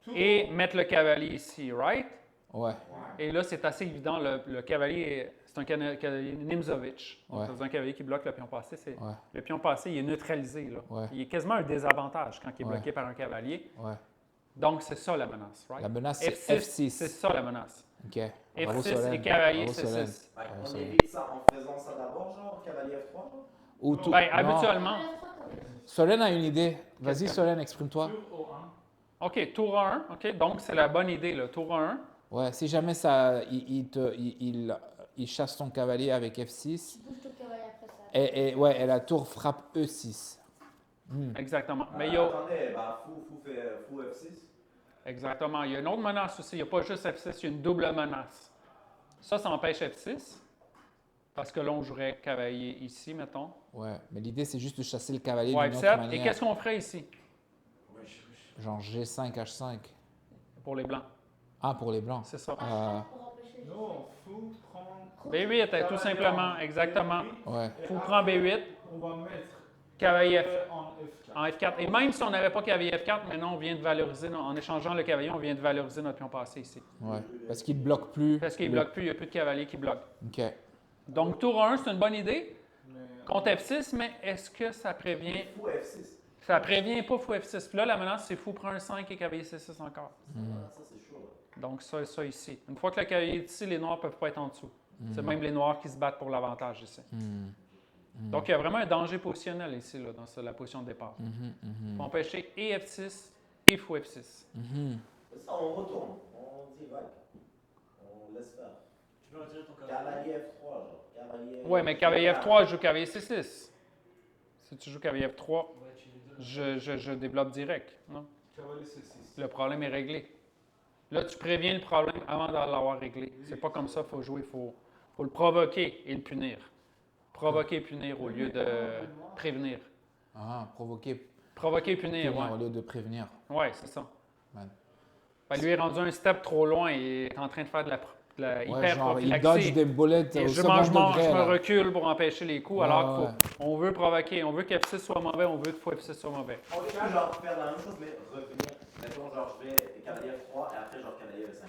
Tour Et mettre le cavalier ici, right? Ouais. Et là, c'est assez évident. Le cavalier, c'est un cavalier Nimzovich. Donc, Ouais. c'est un cavalier qui bloque le pion passé. Ouais. Le pion passé, il est neutralisé. Là. Ouais. Il est quasiment un désavantage quand il est Ouais. bloqué par un cavalier. Ouais. Donc, c'est ça la menace, right? La menace, c'est F6, c'est F6. ça la menace. Ok. Bravo, F6 Solène. et cavalier, Bravo, c'est Solène. 6. Ouais, Bravo, on Solène. évite ça en faisant ça d'abord, genre, cavalier F3, genre. Ou tout. Ben, non. habituellement. Solène a une idée. Vas-y, Solène, exprime-toi. Tour O1. OK, tour 1. OK, donc c'est la bonne idée, là. Tour 1. Ouais, si jamais ça, il chasse ton cavalier avec F6, Tu bouges ton cavalier après ça. et la tour frappe E6. Exactement. Mais il y a, Attendez, bah fou F6. exactement. Il y a une autre menace aussi. Il n'y a pas juste F6, il y a une double menace. Ça empêche F6. Parce que là, on jouerait cavalier ici, mettons. Ouais, mais l'idée, c'est juste de chasser le cavalier Ouais, d'une autre F7. Et manière. qu'est-ce qu'on ferait ici Genre G5, H5. pour les blancs? Ah, pour les blancs. C'est ça. Pour empêcher les Non, fou prend. B8, tout simplement. Exactement. Ouais. Fou prend B8, On va mettre cavalier F, en F4. en F4. Et même si on n'avait pas cavalier F4, maintenant, on vient de valoriser, en échangeant le cavalier, on vient de valoriser notre pion passé ici. Ouais. Parce qu'il ne bloque plus. Parce qu'il ne bloque plus, il n'y a plus de cavalier qui bloque. Ok. Donc, tour 1, c'est une bonne idée Mais contre F6, mais est-ce que ça prévient? Fou F6. Ça prévient pas fou F6. Puis là, la menace, c'est fou prend un 5 et cavalier C6 encore. Ça, c'est chaud, là. Donc, ça ici. Une fois que le cavalier est ici, les noirs ne peuvent pas être en dessous. C'est même les noirs qui se battent pour l'avantage ici. Donc, il y a vraiment un danger positionnel ici, là, dans la position de départ. Il faut empêcher et F6 et fou F6. Ça, on retourne. On dit vague. On laisse faire. Tu peux retirer ton cavalier. Cavalier F3, genre. Cavalier. Oui, mais cavalier F3, je joue cavalier C6. Si tu joues cavalier F3, Ouais, tu les donnes. je développe direct. Non? cavalier C6. Le problème est réglé. Là, tu préviens le problème avant de l'avoir réglé. C'est pas comme ça, il faut jouer, il faut le provoquer et le punir. Provoquer et punir au lieu de prévenir. Ah, provoquer, Provoquer et punir, punir oui. au lieu de prévenir. Oui, c'est ça. Ouais. Ben, lui est rendu un step trop loin et est en train de faire de la Ouais, hyper genre, il prophylaxie. dodge des boulettes Et au je second degré. me là. recule pour empêcher les coups, Ouais, alors ouais. qu'on veut provoquer, on veut que F6 soit mauvais, on veut que F6 soit mauvais. On peut genre faire la même chose, mais revenir. Mettons, genre, je vais cavalier F3 et après, genre, cavalier F5.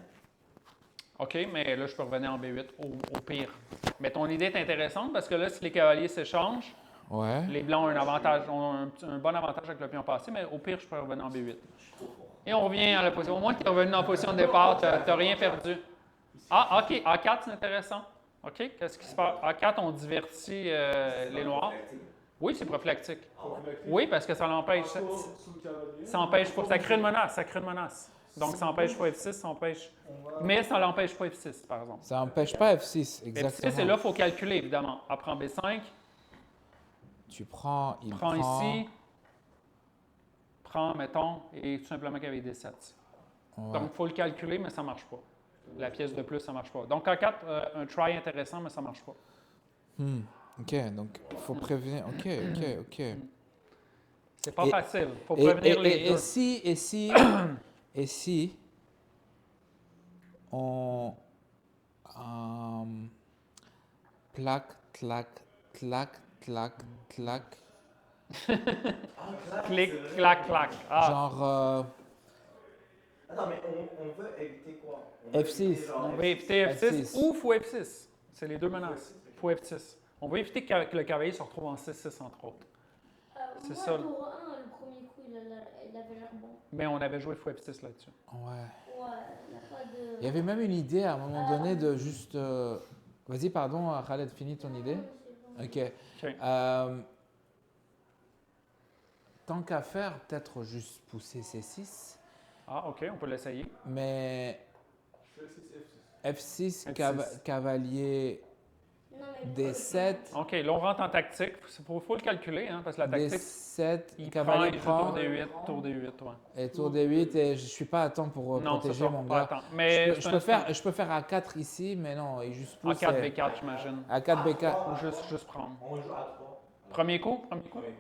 OK, mais là, je peux revenir en B8 au pire. Mais ton idée est intéressante parce que là, si les cavaliers s'échangent, Ouais. les blancs ont un avantage, ont un bon avantage avec le pion passé, mais au pire, je peux revenir en B8. Et on revient à la position. Au moins, tu es revenu en position de départ, tu n'as rien perdu. Ah, OK, A4, c'est intéressant. OK, qu'est-ce qui se passe? A4, on divertit les noirs. Oui, c'est prophylactique. Oui, parce que ça l'empêche. Ça empêche pas. Ça crée une menace. Ça crée une menace. Donc, ça empêche pas F6, ça empêche. Mais ça l'empêche pas F6, par exemple. Ça n'empêche pas F6, exactement. F6, et là, il faut calculer, évidemment. A prend B5, Tu prends, il prend ici, prend, mettons, et tout simplement cavalier D7. Ouais. Donc, il faut le calculer, mais ça ne marche pas. La pièce de plus, ça ne marche pas. Donc, en 4, un try intéressant, mais ça ne marche pas. OK, donc il faut prévenir. OK. C'est pas Et- facile. Il faut prévenir les deux. Et si on plaque, clac. Clic, clac, clac. Ah, Genre Attends, mais on veut éviter quoi? F6. on va éviter F6 F6. ou fou F6. C'est les deux menaces. Fou F6. On va éviter que le cavalier se retrouve en 6-6 entre autres. C'est Moi, ça. tour 1, le premier coup, il avait l'air bon. Mais on avait joué fou F6 là-dessus. Ouais. Ouais, il n'y a pas de. Il y avait même une idée à un moment donné de juste. Vas-y, pardon, Khaled, finis ton idée. OK. OK. Tant qu'à faire, peut-être juste pousser C6. Ah, OK, on peut l'essayer. Mais F6, F6. F6, F6. cavalier Non, mais D7. OK, là, on rentre en tactique. Il faut le calculer, hein, parce que la tactique, D7, il cavalier joue prend, tour D8, tour D8, ouais. et tour D8, et je suis pas à temps pour Non, c'est protéger ça, mon pas gars. à temps. Mais Je peux faire A4 ici, mais non, il juste pousse. A4, B4, j'imagine. A4, B4. Ou juste prendre. On joue à 3. Premier coup? Premier coup? Premier coup.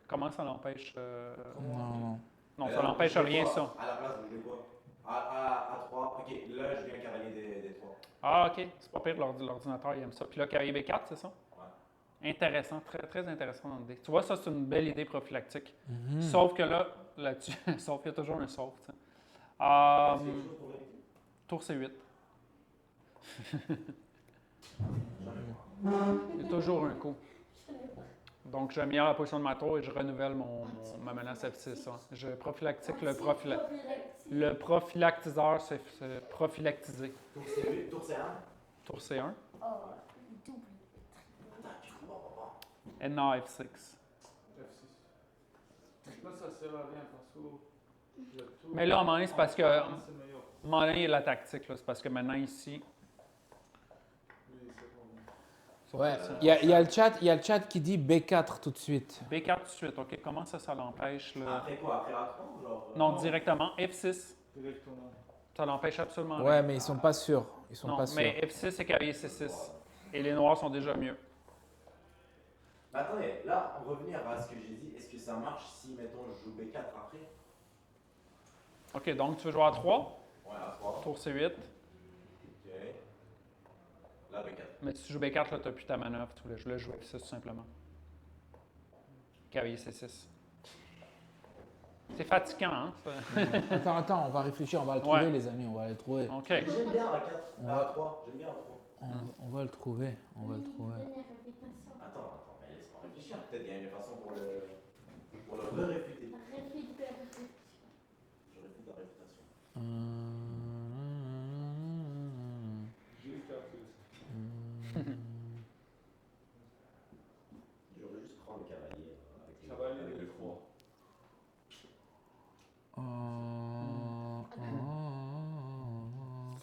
Comment ça l'empêche? Non. Non, ça n'empêche rien, ça. À la place, vous jouez quoi? À 3. Ok, là, je viens cavalier des 3. Ah, OK. C'est pas pire, l'ordinateur, il aime ça. Puis là, cavalier B4, c'est ça? Intéressant, très, très intéressant dans l'idée. Tu vois, ça, c'est une belle idée prophylactique. Sauf que là-dessus, sauf qu'il y a toujours un sauf. Tu sais. Tour C8. Il y a toujours un coup. Donc, j'améliore la position de ma tour et je renouvelle ma menace F6. Ouais. Je prophylactique le prophylactiseur, c'est prophylactisé. Tour C8, tour C1. Tour C1. Oh, double. Et non F6. F6. Là, ça sert à rien parce que. il y a tout- Mais là, à un moment donné, c'est parce que. À un C'est meilleur. moment donné, il y a la tactique. Là. C'est parce que maintenant, ici. Oui, c'est bon. Ouais, il y a le chat qui dit B4 tout de suite. B4 tout de suite. OK, comment ça l'empêche? Là? Après quoi? Après A3 ou genre? Non, directement. F6. Directement. Ça l'empêche absolument Ouais, rien. mais ils sont pas sûrs. Ils sont Non, pas sûrs. mais F6, c'est cavalier C6. Et les noirs sont déjà mieux. Mais attendez, là, on revenir à ce que j'ai dit. Est-ce que ça marche si, mettons, je joue B4 après? OK, donc tu veux jouer à 3. Ouais, A3. Tour C8. Ok. Là, B4. Mais si tu joues B4, là, tu n'as plus ta manœuvre. Tu voulais jouer F6 tout simplement. Cavalier C6. C'est fatigant, hein? Attends, on va réfléchir, on va le trouver, Ouais. les amis, on va le trouver. OK. J'aime bien A4. On va- A3. J'aime bien A3. On va le trouver, on va le trouver. Attends, mais laisse-moi réfléchir. Peut-être qu'il y a une façon pour le réfuter. Je réfute la réfutation. J'ai 4. J'aurais juste prendre le cavalier. Cavalier avec de le 3.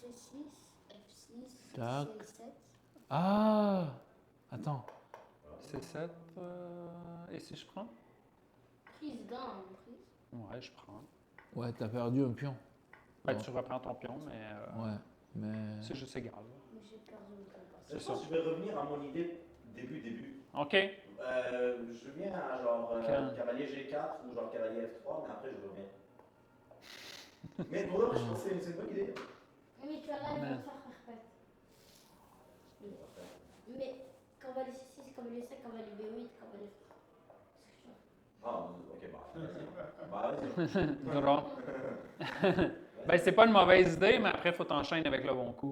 C6, F6, Tac. C7. Ah, attends. C7. Et si je prends? Prise d'un, prise. Ouais, je prends. Ouais, t'as perdu un pion. Ben, Bon. tu reprends ton pion, mais Ouais, mais. c'est juste égal. Mais j'ai perdu le temps. C'est Je ça. pense que je vais revenir à mon idée début. OK. Je viens à genre Quand? cavalier G4 ou genre cavalier F3, mais après je reviens. Mais pour l'heure, je pense que c'est une bonne idée. Mais tu as là, il Mais- va faire parfait. Mais cavalier C6, cavalier 5, cavalier B8, cavalier. Ah, ok, vas-y. Drôle. Ben, c'est pas une mauvaise idée, mais après, il faut t'enchaîner avec le bon coup.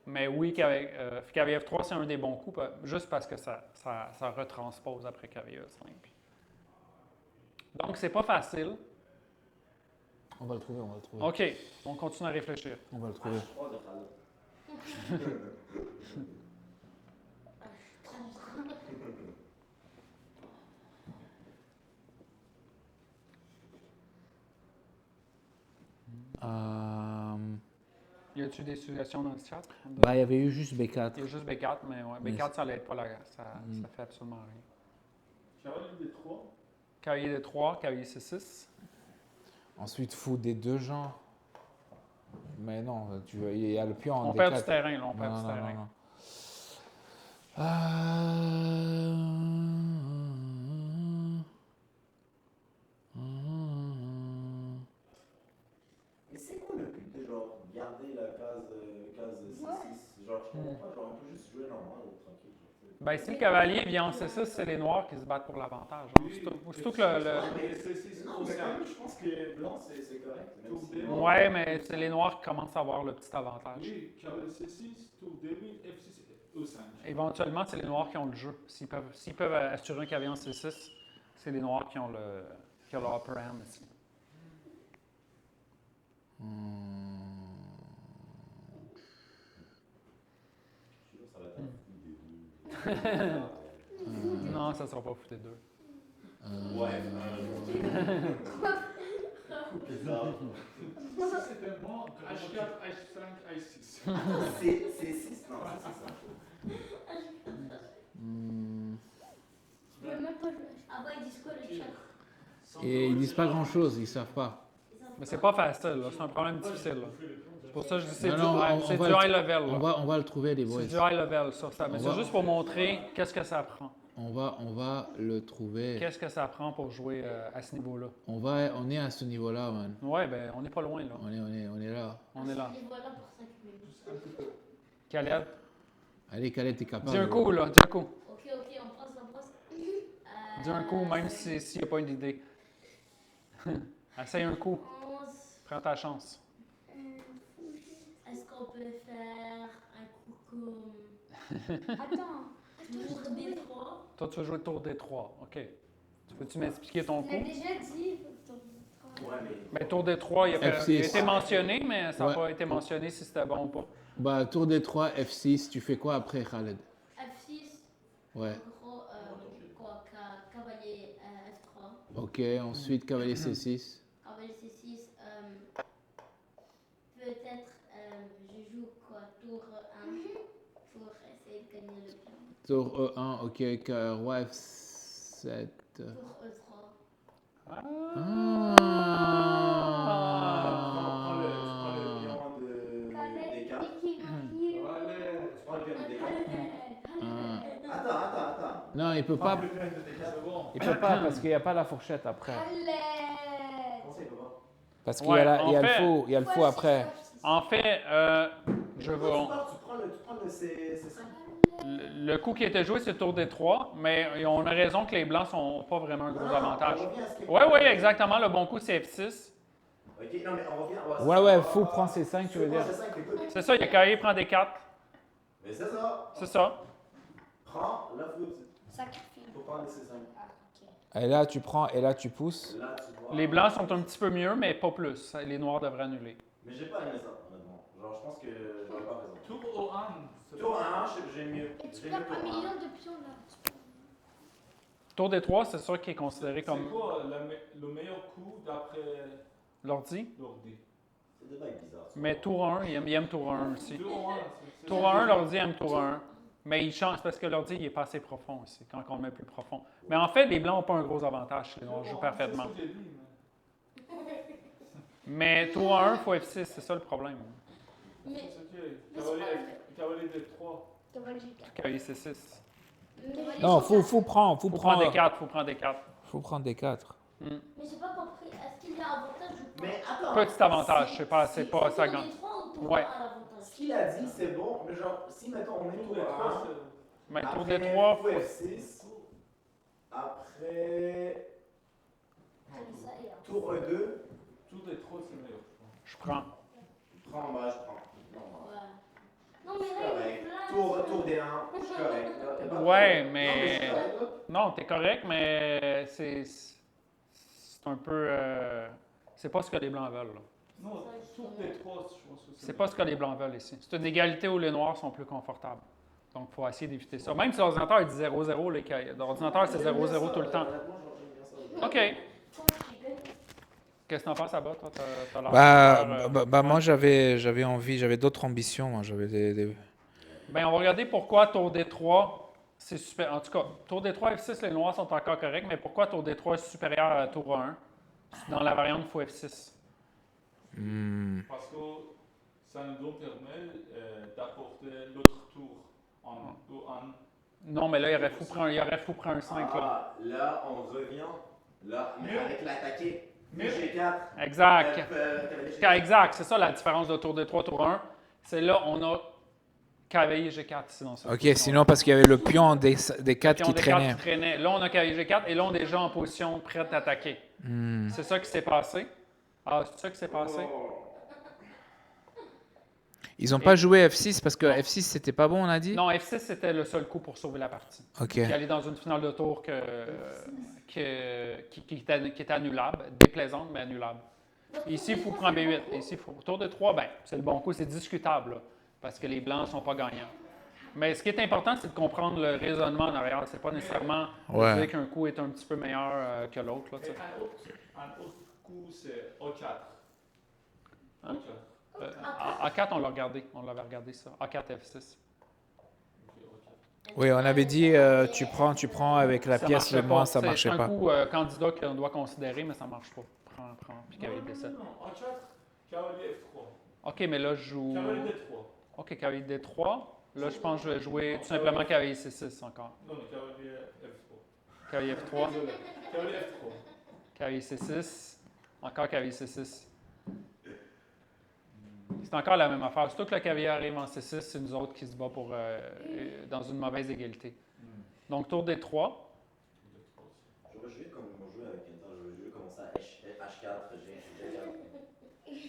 Mais oui, cavalier F3, c'est un des bons coups, juste parce que ça retranspose après cavalier E5. Donc, c'est pas facile. On va le trouver, on va le trouver. OK, on continue à réfléchir. On va le trouver. H3 de Khaled. Y a-t-il des suggestions dans le chat? Bah, il y avait eu juste B4. Il y a juste B4, mais ouais, Mais B4, ça l'aide pas, ça fait absolument rien. Cavalier de 3. Cavalier D3, cavalier C6. Ensuite, fou des deux genres. Mais non, il y a le pion en On D4. perd du terrain, là, on perd Non, du non, terrain. non, non. Mais c'est quoi le but de genre garder la case C6? Genre, je comprends pas, genre on peut juste jouer normal ou tranquille. Genre, tu sais. Ben, si le cavalier vient en C6, c'est les noirs qui se battent pour l'avantage. Hein. Surtout que Mais c'est non, mais quand même, je pense que blanc c'est correct. Même si Ouais, mais c'est les noirs qui commencent à avoir le petit avantage. Oui, cavalier C6, tour D8, F6, E5. Éventuellement, c'est les noirs qui ont le jeu. S'ils peuvent assurer un cavalier en C6, c'est les noirs qui ont le upper hand ici. Je suis sûr que ça va être un coup des deux. Non, ça ne sera pas foutu deux. Ouais. Bizarre. Si c'était bon, H4, H5, H6. C'est 6, non, c'est ça. Je peux même pas jouer. Ah ouais, ils disent quoi le chat? Et ils disent pas grand-chose, ils savent pas. Mais c'est pas facile, là. C'est un problème difficile. Là. C'est pour ça que je dis c'est Non, du, non, c'est va du le- high level. Là. On va le trouver, les boys. C'est du high level, ça. Mais On c'est va- juste pour montrer qu'est-ce que ça prend. On va le trouver. Qu'est-ce que ça prend pour jouer à ce niveau-là. On est à ce niveau-là, man. Ouais, ben, on n'est pas loin, là. On est là. On est là. Et voilà pour 5 minutes. Caleb, Allez, Caleb, t'es capable. dis un coup, là. Dis un coup. Ok, on passe. Dis un coup, même s'il n'y a pas une idée. Essaye un coup. 11. Prends ta chance. Est-ce qu'on peut faire un coup comme. Attends. Tour des 3. Toi, tu veux jouer tour des 3. OK. Peux-tu m'expliquer ton On a coup? déjà dit. Ouais, mais. Ben, tour des 3, il a F6. été mentionné, mais ça n'a Ouais. pas été mentionné si c'était bon ou pas. Bah, tour des 3, F6, tu fais quoi après, Khaled? F6. Ouais. En gros, cavalier F3. Ok, ensuite, cavalier C6. Cavalier C6. Peut-être je joue quoi? Tour 1 pour essayer de gagner le pion. Tour E1, ok, roi F7. Tour E3. Prends le pion des 4. Allez. Tu prends le pion des 4. Attends. Non, il peut pas. Le pion des 4. C'est bon. Il peut pas parce qu'il n'y a pas la fourchette après. Comment ça, il peut pas? Parce qu'il y Ouais, a, il y a en le fait- faux, il y a le faux après. En fait, je vais. Tu prends le C5. Le coup qui était joué, c'est tour des 3, mais on a raison que les blancs n'ont pas vraiment un gros avantage. On revient à ce qui est- Oui, exactement. Le bon coup, c'est F6. Ok, non, mais on revient. Ouais, faux prend C5, tu veux dire. C5, écoute. C'est ça, il y a cavalier prend des 4. Mais c'est ça. C'est ça. Prends, là, Sacrifice. faut prendre le C5. Et là, tu prends, et là, tu pousses. Là, tu vois. Les blancs sont un petit peu mieux, mais pas plus. Les noirs devraient annuler. Mais j'ai pas aimé ça, honnêtement. Genre, je pense que j'aurais pas raison. Tour O1. Tour 1, j'ai mieux. Et tu J'ai perds mieux tour un 1. million de pions là. Tour des 3, c'est sûr qu'il est considéré C'est comme quoi le meilleur coup d'après l'ordi. l'ordi? C'est des bagues bizarres. ça. Mais tour 1, il aime tour 1 aussi. Tour 1. Tour 1, l'ordi aime tour 1. Mais il change parce que l'ordi il est pas assez profond aussi, quand on le met plus profond. Mais en fait, les blancs n'ont pas un gros avantage. Les noirs jouent parfaitement. C'est ce que j'ai dit, Mais tour 1, il faut F6, c'est ça le problème. Mais. c'est ok. Mais c'est pas Cavalier D3. Cavalier G4. Cavalier C6. Non, faut prendre, Faut prendre des 4, faut prendre des 4. Faut prendre des 4. Mais j'ai pas compris. Est-ce qu'il y a un avantage ou pas? Mais attends. Petit avantage, c'est pas ça Tour gagne. des 3 ou tour Ouais. 1 à l'avantage? Ce qu'il a dit, c'est bon, mais genre, si mettons on est Tour tour D3, 1, Mais tour après, des 3, faut F6, après Comme ça et un. tour E2, Tour D3, c'est meilleur. je prends. je prends. Non, Ouais. Non, mais c'est là, correct. là, Tour D1, je suis correct. Y a pas de Ouais, problème. mais- Non, je suis correct, là. Non, t'es correct, mais c'est un peu. C'est pas ce que les blancs veulent. là. Non, tour D3, je pense que C'est pas ce que les blancs veulent ici. C'est une égalité où les noirs sont plus confortables. Donc, il faut essayer d'éviter ça. Même si l'ordinateur il dit 0-0, l'ordinateur c'est 0-0 tout le temps. Honnêtement, j'aime bien ça. OK. Qu'est-ce que t'en penses, Abba? Toi, t'as l'air Moi, j'avais envie, j'avais d'autres ambitions. Moi, j'avais Ben, on va regarder pourquoi tour D3, c'est super. En tout cas, tour D3 F6, les noirs sont encore corrects, mais pourquoi tour D3 est supérieur à tour 1 dans la variante x F6? Parce que Ça nous permet d'apporter l'autre tour en Non, mais là, il aurait fou prendre un 5. Là. Ah, là, on revient. Là, mais Mais- avec l'attaqué. mais- G4. Exact. Cavalier G4. Exact, c'est ça la différence de tour D3, tour 1. C'est là, on a cavalier G4 ici dans cette Ok, position. sinon parce qu'il y avait le pion des 4 Pion qui D4 traînait. qui traînait. Là, on a cavalier G4 et là, on est déjà en position prête à attaquer. Hmm. C'est ça qui s'est passé. Ah, c'est ça qui s'est passé? Ils n'ont pas joué F6 parce que F6 c'était pas bon, on a dit? Non, F6, c'était le seul coup pour sauver la partie. Ok. Puis aller dans une finale de tour qui était annulable, déplaisante, mais annulable. Ici, il faut prendre B8. Ici, il faut tour de 3, ben, c'est le bon coup, c'est discutable, là, parce que les blancs ne sont pas gagnants. Mais ce qui est important, c'est de comprendre le raisonnement en arrière. C'est pas nécessairement de Ouais. dire qu'un coup est un petit peu meilleur que l'autre. Là, tu sais. Un autre coup, c'est O4. Hein? O4. A4, on l'a regardé. On l'avait regardé ça. A4, F6. Oui, on avait dit tu prends avec la Ça pièce marchait le moins, pas. ça C'est marchait un pas. coup candidat qu'on doit considérer, mais ça marche pas. Prends, puis cavalier D7. Non, O4, cavalier F3. OK, mais là, je joue... Cavalier D3. OK, cavalier D3. Là, je pense que je vais jouer tout simplement cavalier C6 encore. Non, cavalier F3. Cavalier F3. Désolé. Cavalier F3. Cavalier C6. Encore cavalier C6. C'est encore la même affaire. Surtout que le cavalier arrive en C6, c'est nous autres qui se bat pour, dans une mauvaise égalité. Donc, tour D3. Je vais jouer comme on joue avec Inter. Je vais jouer comme ça. H4, G4.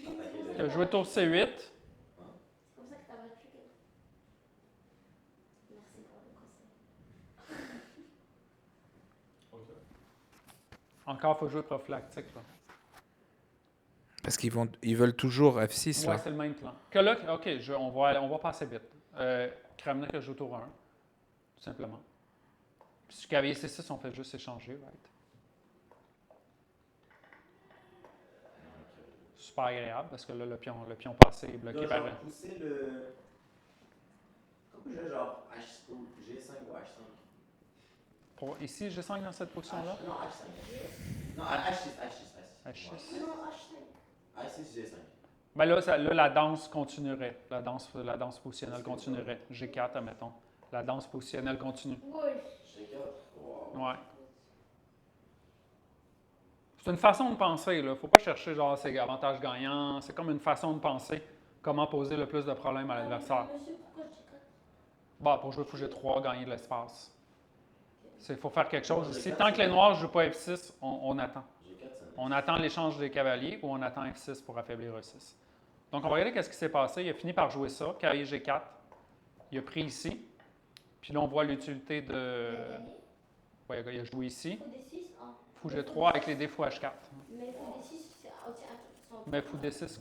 Attaquer Je vais jouer tour C8. C'est comme ça que t'as battu quelqu'un. Merci pour le conseil. Ok. Encore, il faut jouer prophylactique. Là. Parce ils veulent toujours F6 Ouais, là. c'est le même plan. Que là, OK, on va passer vite. Kramnik joue tour 1, tout simplement. Puis sur cavalier C6, on fait juste échanger, right? Super agréable parce que là, le pion passé est bloqué Donc, par... genre, pousser le. Comme j'ai genre H5 ou H5. Pour, ici, G5 dans cette position-là? Non, H5. Non, H6. H6. Non, H5. H6, G5. Ben là, la danse continuerait. La danse positionnelle continuerait. G4, admettons. La danse positionnelle continue. Ouais. G4. Wow. Ouais. C'est une façon de penser, là. Faut pas chercher, genre, c'est avantage gagnant. C'est comme une façon de penser comment poser le plus de problèmes à l'adversaire. Monsieur, pourquoi G4? Bon, pour jouer fou G3, gagner de l'espace. Il faut faire quelque chose ici. Tant que les noirs ne jouent pas F6, on attend. G4, ça. On attend l'échange des cavaliers ou on attend F6 pour affaiblir E6. Donc, on va regarder ce qui s'est passé. Il a fini par jouer ça, cavalier G4. Il a pris ici. Puis là, on voit l'utilité de... Ouais, il a joué ici. Fou D6. Ah. Fou G3 avec les dés fou H4. Mais fou D6, c'est attends. Mais fou D6...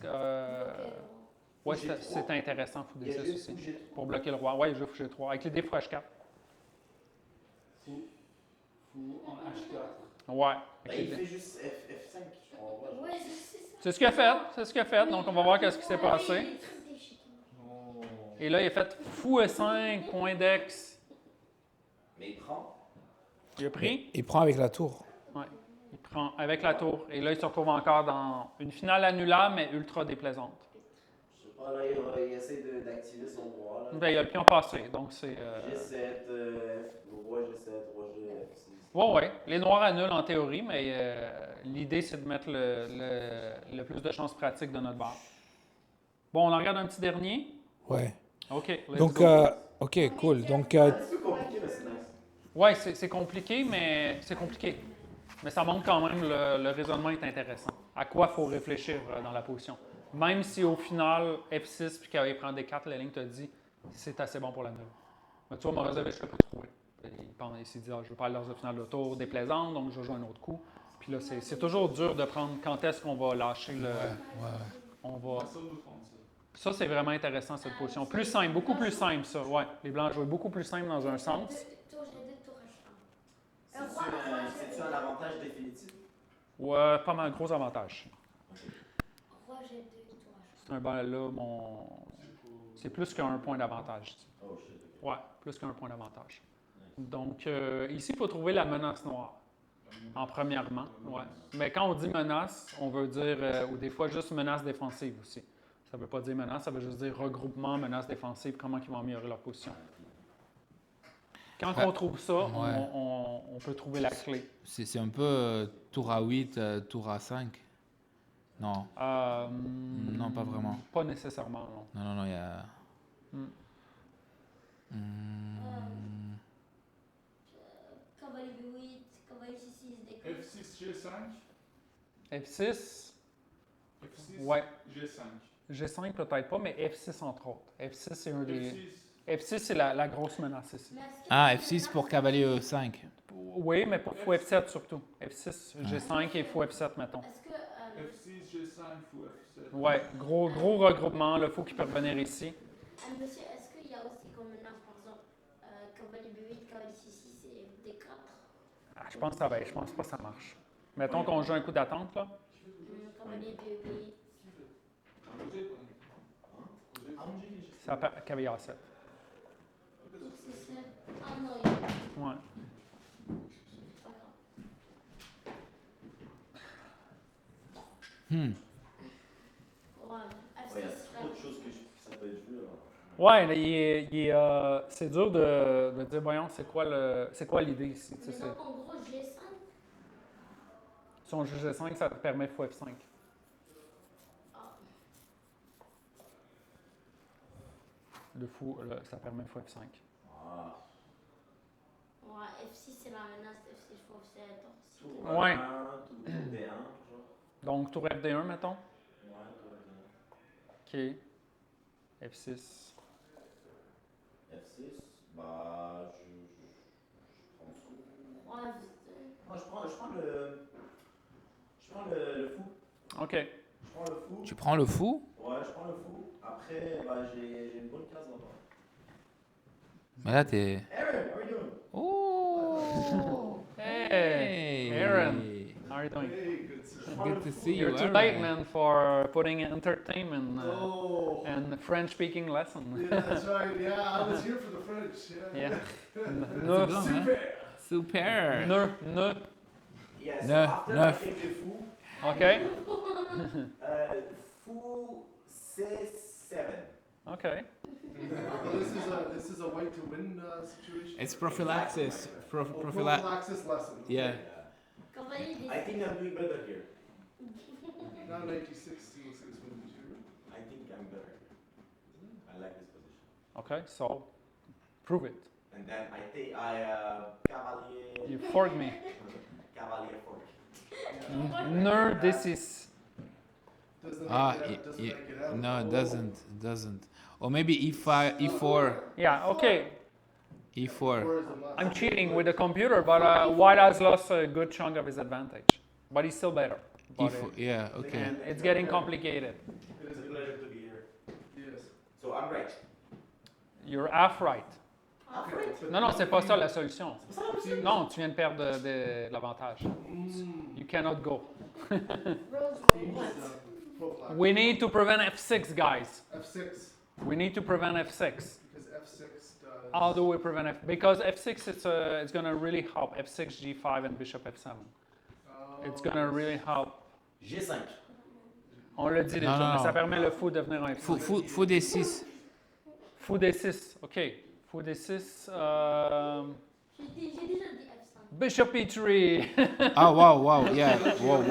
Ouais, c'est intéressant, fou Il y a D6 juste aussi. G3. Pour bloquer le roi. Ouais, il joue fou G3 avec les dés fou H4. Fou en H4. Ouais. avec Ben, les il dés. fait juste F5, je crois. Ouais, c'est ça. C'est ce qu'il a fait. C'est ce qu'il a fait. Donc, on va voir ce qui s'est passé. Non. Et là, il a fait fou E5, point d'ex. Mais il prend. Il a pris. Il prend avec la tour. Ouais. Il prend avec la tour. Et là, il se retrouve encore dans une finale annulable, mais ultra déplaisante. Je sais pas, là, il essaie d'activer son roi. Là. Ben, il a le pion passé. Donc, c'est. G7, roi G7, roi G6. Ouais. Les noirs annulent en théorie, mais l'idée, c'est de mettre le plus de chances pratiques de notre barre. Bon, on en regarde un petit dernier. Ouais. OK. let's Donc, go. ok, cool. Donc, C'est un petit peu compliqué, mais c'est nice. Ouais, c'est compliqué, mais c'est compliqué. Mais ça montre quand même le raisonnement est intéressant. À quoi il faut réfléchir dans la position. Même si au final, F6 puis qu'il prend des 4, la ligne te dit c'est assez bon pour la nulle. Mais tu vois, Morozovich l'a pas trouvé. Il s'est dit je veux pas aller dans une finale de tour déplaisante, donc je vais jouer un autre coup. Puis là, c'est toujours dur de prendre quand est-ce qu'on va lâcher le. On va. Personne ne prend ça. Ça, c'est vraiment intéressant cette position. Plus simple, beaucoup plus simple, ça. Ouais. Les blancs jouent beaucoup plus simple dans un sens. Tour G2, tour H1. C'est-tu un avantage définitif? Ouais, pas mal, gros avantage. Roi G2, tour H1. C'est un bal là, c'est plus qu'un point d'avantage. Oh shit. Ouais, plus qu'un point d'avantage. Donc, ici, il faut trouver la menace noire, en premièrement. Ouais. Mais quand on dit menace, on veut dire, ou des fois, juste menace défensive aussi. Ça ne veut pas dire menace, ça veut juste dire regroupement, menace défensive, comment ils vont améliorer leur position. Quand on trouve ça, Ouais. on peut trouver la clé. C'est un peu tour à 8, tour à 5. Non, Non, pas vraiment. Pas nécessairement, non. non, il y a... Hmm. Cavalier B8, cavalier C6, des cartes. F6, G5. F6, F6, ouais. G5. G5 peut-être pas, mais F6 entre autres. F6, c'est un des... F6. F6, c'est la grosse menace ici. Mais est-ce que Ah, c'est F6 pour cavalier E5. Oui, mais pour fou F7 surtout. F6, G5 et fou F7, mettons. Est-ce que F6, G5 ou F7. Ouais, gros regroupement, le fou qui peut revenir ici. monsieur, est-ce qu'il y a aussi comme menace, par exemple, cavalier B8, cavalier C6 et D4? Ah, je pense pas que ça marche. Mettons qu'on joue un coup d'attente, là. Cavalier B8. Ça cavalier A7. C7. Ah non, il y a Ouais. pas grave. Ouais, Ouais, il y a F6. trop de choses que ça peut être joué. Alors. Ouais, c'est dur de dire, voyons, c'est quoi l'idée ici? Tu sais, Mais donc, en gros, G5. si on joue G5, ça te permet fou F5. Ah, Le fou, là, ça permet fou F5. Ah. ouais, F6 c'est la menace, F6 faut F7 aussi. Tour Ouais. 1, tour D1, genre. Donc, tour FD1, mettons. Ouais, tour D1. OK. F6. F6, bah, je prends tout. Ouais, Non, je prends le fou. OK. Je prends le fou. Tu prends le fou? Ouais, je prends le fou. Après, bah, j'ai une bonne case là-bas. Mais là, t'es... Aaron, how are you doing? Oh! Hey, Aaron. How are you doing? Hey, good to see you. Good to see you, You're too Aaron. late, man, for putting entertainment Oh, and French-speaking lesson. yeah, that's right. Yeah, I was here for the French. Yeah. Yeah. C'est Neuf. blanc, hein? Super! Neuf. Yes, Neuf, after neuf. I take the fou, OK. fou C7. OK. This is a white to win situation. It's prophylaxis. Prophylaxis lesson. Yeah. cavalier I D6. think I'm doing better here. Now 96 win I think I'm better here. I like this position. OK, so prove it. And then cavalier. You fork me. Cavalier fork. Nerd, this is... Doesn't Ah, make it out. no, it doesn't. Or maybe E5, E4, Yeah, OK. E4. Or is the last- I'm cheating with the computer, but White has lost a good chunk of his advantage. But he's still better. But E4, yeah, okay. and it's getting complicated. It It's is a pleasure to be here. Yes. So I'm right. You're half right. But Non, c'est pas ça la solution. team- Non, tu viens de perdre de l'avantage. You cannot go. Rose teams, what? prophylaxis. We need to prevent F6, guys. F6 We need to prevent F6. because F6 does. How do we prevent F? Because F6 it's gonna really help. F6, G5, and Bishop F7. It's gonna really help. G5. On le dit déjà, non, mais non. ça permet le fou de devenir un Fou, F5. fou D6. Fou D6, OK. Fou D6. J'ai déjà dit F5. Bishop E3. Ah, wow, yeah. Whoa.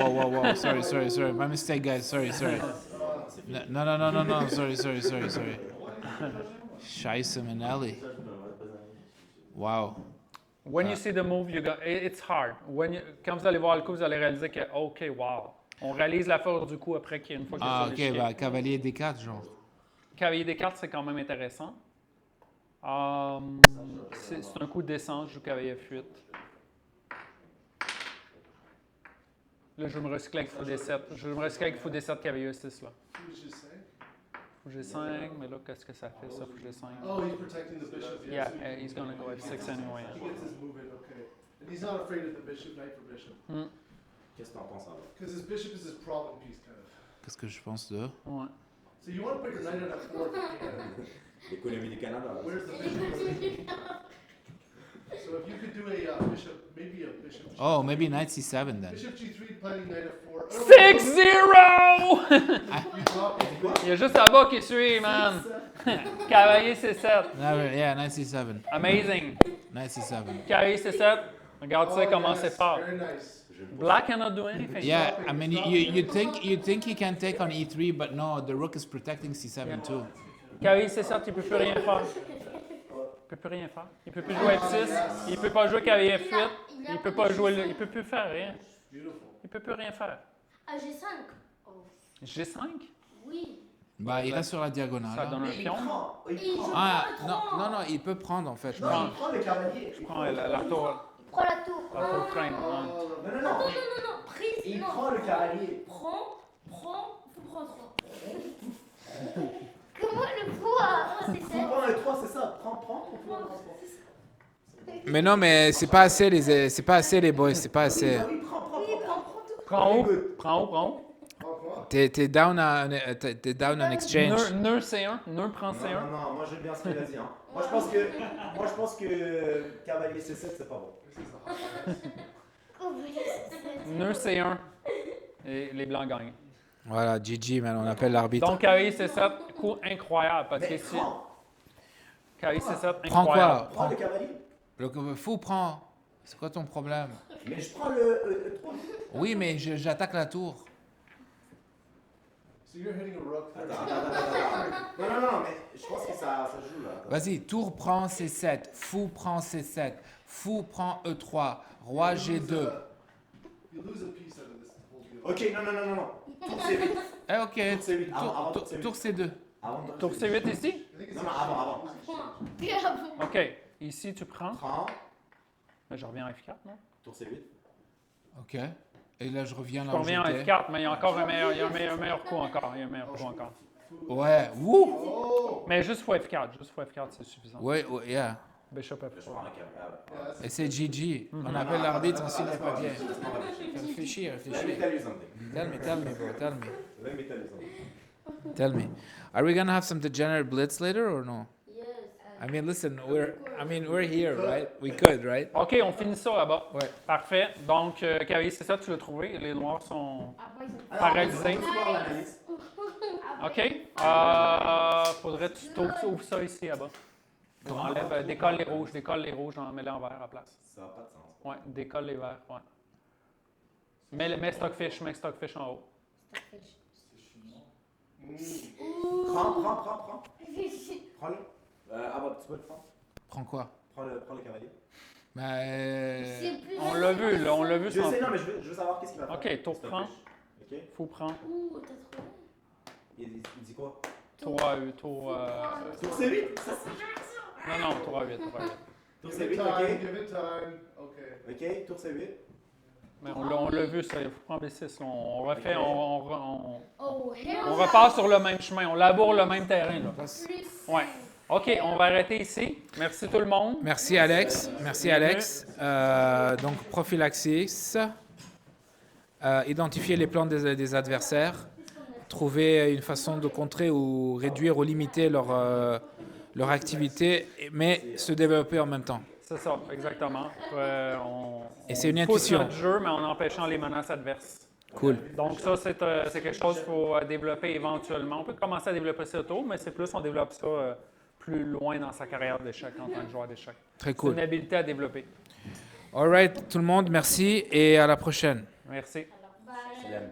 Sorry. My mistake, guys. Sorry. No. Sorry. Scheisse, Manelli. Wow. When you see the move, it's hard. Quand vous allez voir le coup, vous allez réaliser que, OK, wow. On réalise la force du coup après qu'il y a une fois qu'il Ah, est sur ok, l'échiquier. bah, cavalier D4, genre. Cavalier des cartes, c'est quand même intéressant. C'est un coup de descente, je joue cavalier F8. Là, je vais me recycler avec fou D7. Je vais me recycler avec fou D7, cavalier E6, là. Who did you say? Fou G5, mais là, qu'est-ce que ça fait, ça, fou G5? Oh, he's protecting the bishop. Yeah, so he's gonna go F6 anyway. He gets his move in, okay. And he's not afraid of the bishop, knight for bishop. Qu'est-ce que t'en penses alors? Because his bishop is his problem piece, kind of. Qu'est-ce que je pense de... Ouais. So you want to put your knight on F4 if you can. L'économie du Canada. là. Where's the bishop? So if you could do a bishop, maybe a bishop. Oh, maybe knight C7 then. Bishop G3 planning knight F4. 6-0! Il y a juste là-bas qui suit, man. Cavalier C7. Yeah, 97. Amazing. 97. Cavalier C7. Regarde ça, comment c'est fort. Very nice. Black cannot do anything. Yeah, I mean, you think he can take on E3, but no, the rook is protecting C7 too. Cavalier C7, il peut plus rien faire. Il peut plus rien faire. Il peut plus jouer F6. Il peut pas jouer cavalier F8. Il peut pas jouer. Il peut plus faire rien. Il peut plus rien faire. Ah, j'ai 5. Oh. G5? Oui. Bah, il reste sur la diagonale. Ça hein. donne un Il pion. prend. Il prend. Ah, non, il peut prendre en fait. Non, il prend le cavalier. Je prends la tour. Prends la tour. La tour traîne. Non, non, non. Non, prise. Il non. prend le cavalier. Prends, faut prendre 3. Comment le poids? C'est Il 7. prend le 3, c'est ça. Prends. Mais non, mais c'est pas assez les boys, c'est pas assez. Oui, prends. Prends où? Prends où? T'es down à un exchange. Nœud C1. Nœud prend Non, C1. non, moi j'aime bien ce qu'il a dit. Hein. Moi je pense que cavalier C7 c'est pas bon. Nœud C1. Et les blancs gagnent. Voilà, GG, man, on appelle l'arbitre. Donc, cavalier C7, coup incroyable. Parce que Mais si. prends. Cavalier C7, Prends incroyable. quoi? Prends le cavalier. Le fou prend. C'est quoi ton problème? Mais je prends le 3. Oui, mais j'attaque la tour. So you're hitting a rook. Non, mais je pense que ça joue là. Vas-y, tour prend C7, fou prend C7, fou prend E3, roi G2. You lose a piece out of this whole deal. Ok, non. Tour C8. Eh ok, Tour C8. Avant tour, C8. tour C2. Avant Tour C8 ici? Non, avant. Puis avant. OK. Ici, tu prends. Prends. Là, je reviens à F4, non? Tour C8. Ok. Et là, je reviens là Je où reviens à j'étais. F4, mais il y a encore un meilleur coup encore. Il y a un meilleur coup encore. Ouais, wouh! Oh! Mais juste fois F4. Juste fois F4, c'est suffisant. Ouais, yeah. Bishop Je F3. prends le cavalier. Et c'est GG. On appelle l'arbitre, on signe les papiers. Réfléchis. Let me tell you something. Tell me, bro, tell me. Let me tell you something. Tell me. Are we gonna have some degenerate blitz later or no? Yes. I mean, listen, we're here, right? We could, right? OK, on finit ça là-bas. Ouais. Parfait. Donc, cavalier C7, tu l'as trouvé. Les noirs sont Après, ils ont- paralysés. On va voir l'analyse. OK. Faudrait que tu ouvres ça ici, là-bas. Enlève, décolle les rouges, mets-les en vert à la place. Ça n'a pas de sens. Ouais, décolle les verts, ouais. Mets Stockfish en haut. Prends. Prends-le. Bah, tu peux le prendre. Prends quoi? Prends le cavalier. C'est plus On l'a vu, là, on l'a vu. Je sans- sais, non, mais je veux savoir qu'est-ce qu'il va faire. OK, tour S'il te prend. plaît. Ok. Fou prend. Ouh, t'as trouvé. Il dit quoi? Tour A8, tour... Tour C8. Ça, c'est- Non, tour A8, Tour Give C8, it time, ok. give it time. Okay. Ok, tour C8. Mais on l'a vu, ça. Il faut prendre B6. On refait, Oh, on repart sur le même chemin. On laboure le même terrain, là. Plus. Ouais. OK, on va arrêter ici. Merci tout le monde. Merci Alex. Donc prophylaxis, identifier les plans des adversaires, trouver une façon de contrer ou réduire ou limiter leur activité, mais se développer en même temps. C'est ça, exactement. Et c'est une pousse intuition. notre jeu, mais en empêchant les menaces adverses. Cool. Donc ça, c'est quelque chose qu'il faut développer éventuellement. On peut commencer à développer ça tôt, mais c'est plus on développe ça plus loin dans sa carrière d'échecs en tant que joueur d'échecs. Très C'est cool. une habileté à développer. All right, tout le monde, merci et à la prochaine. Merci. Bye. Salam.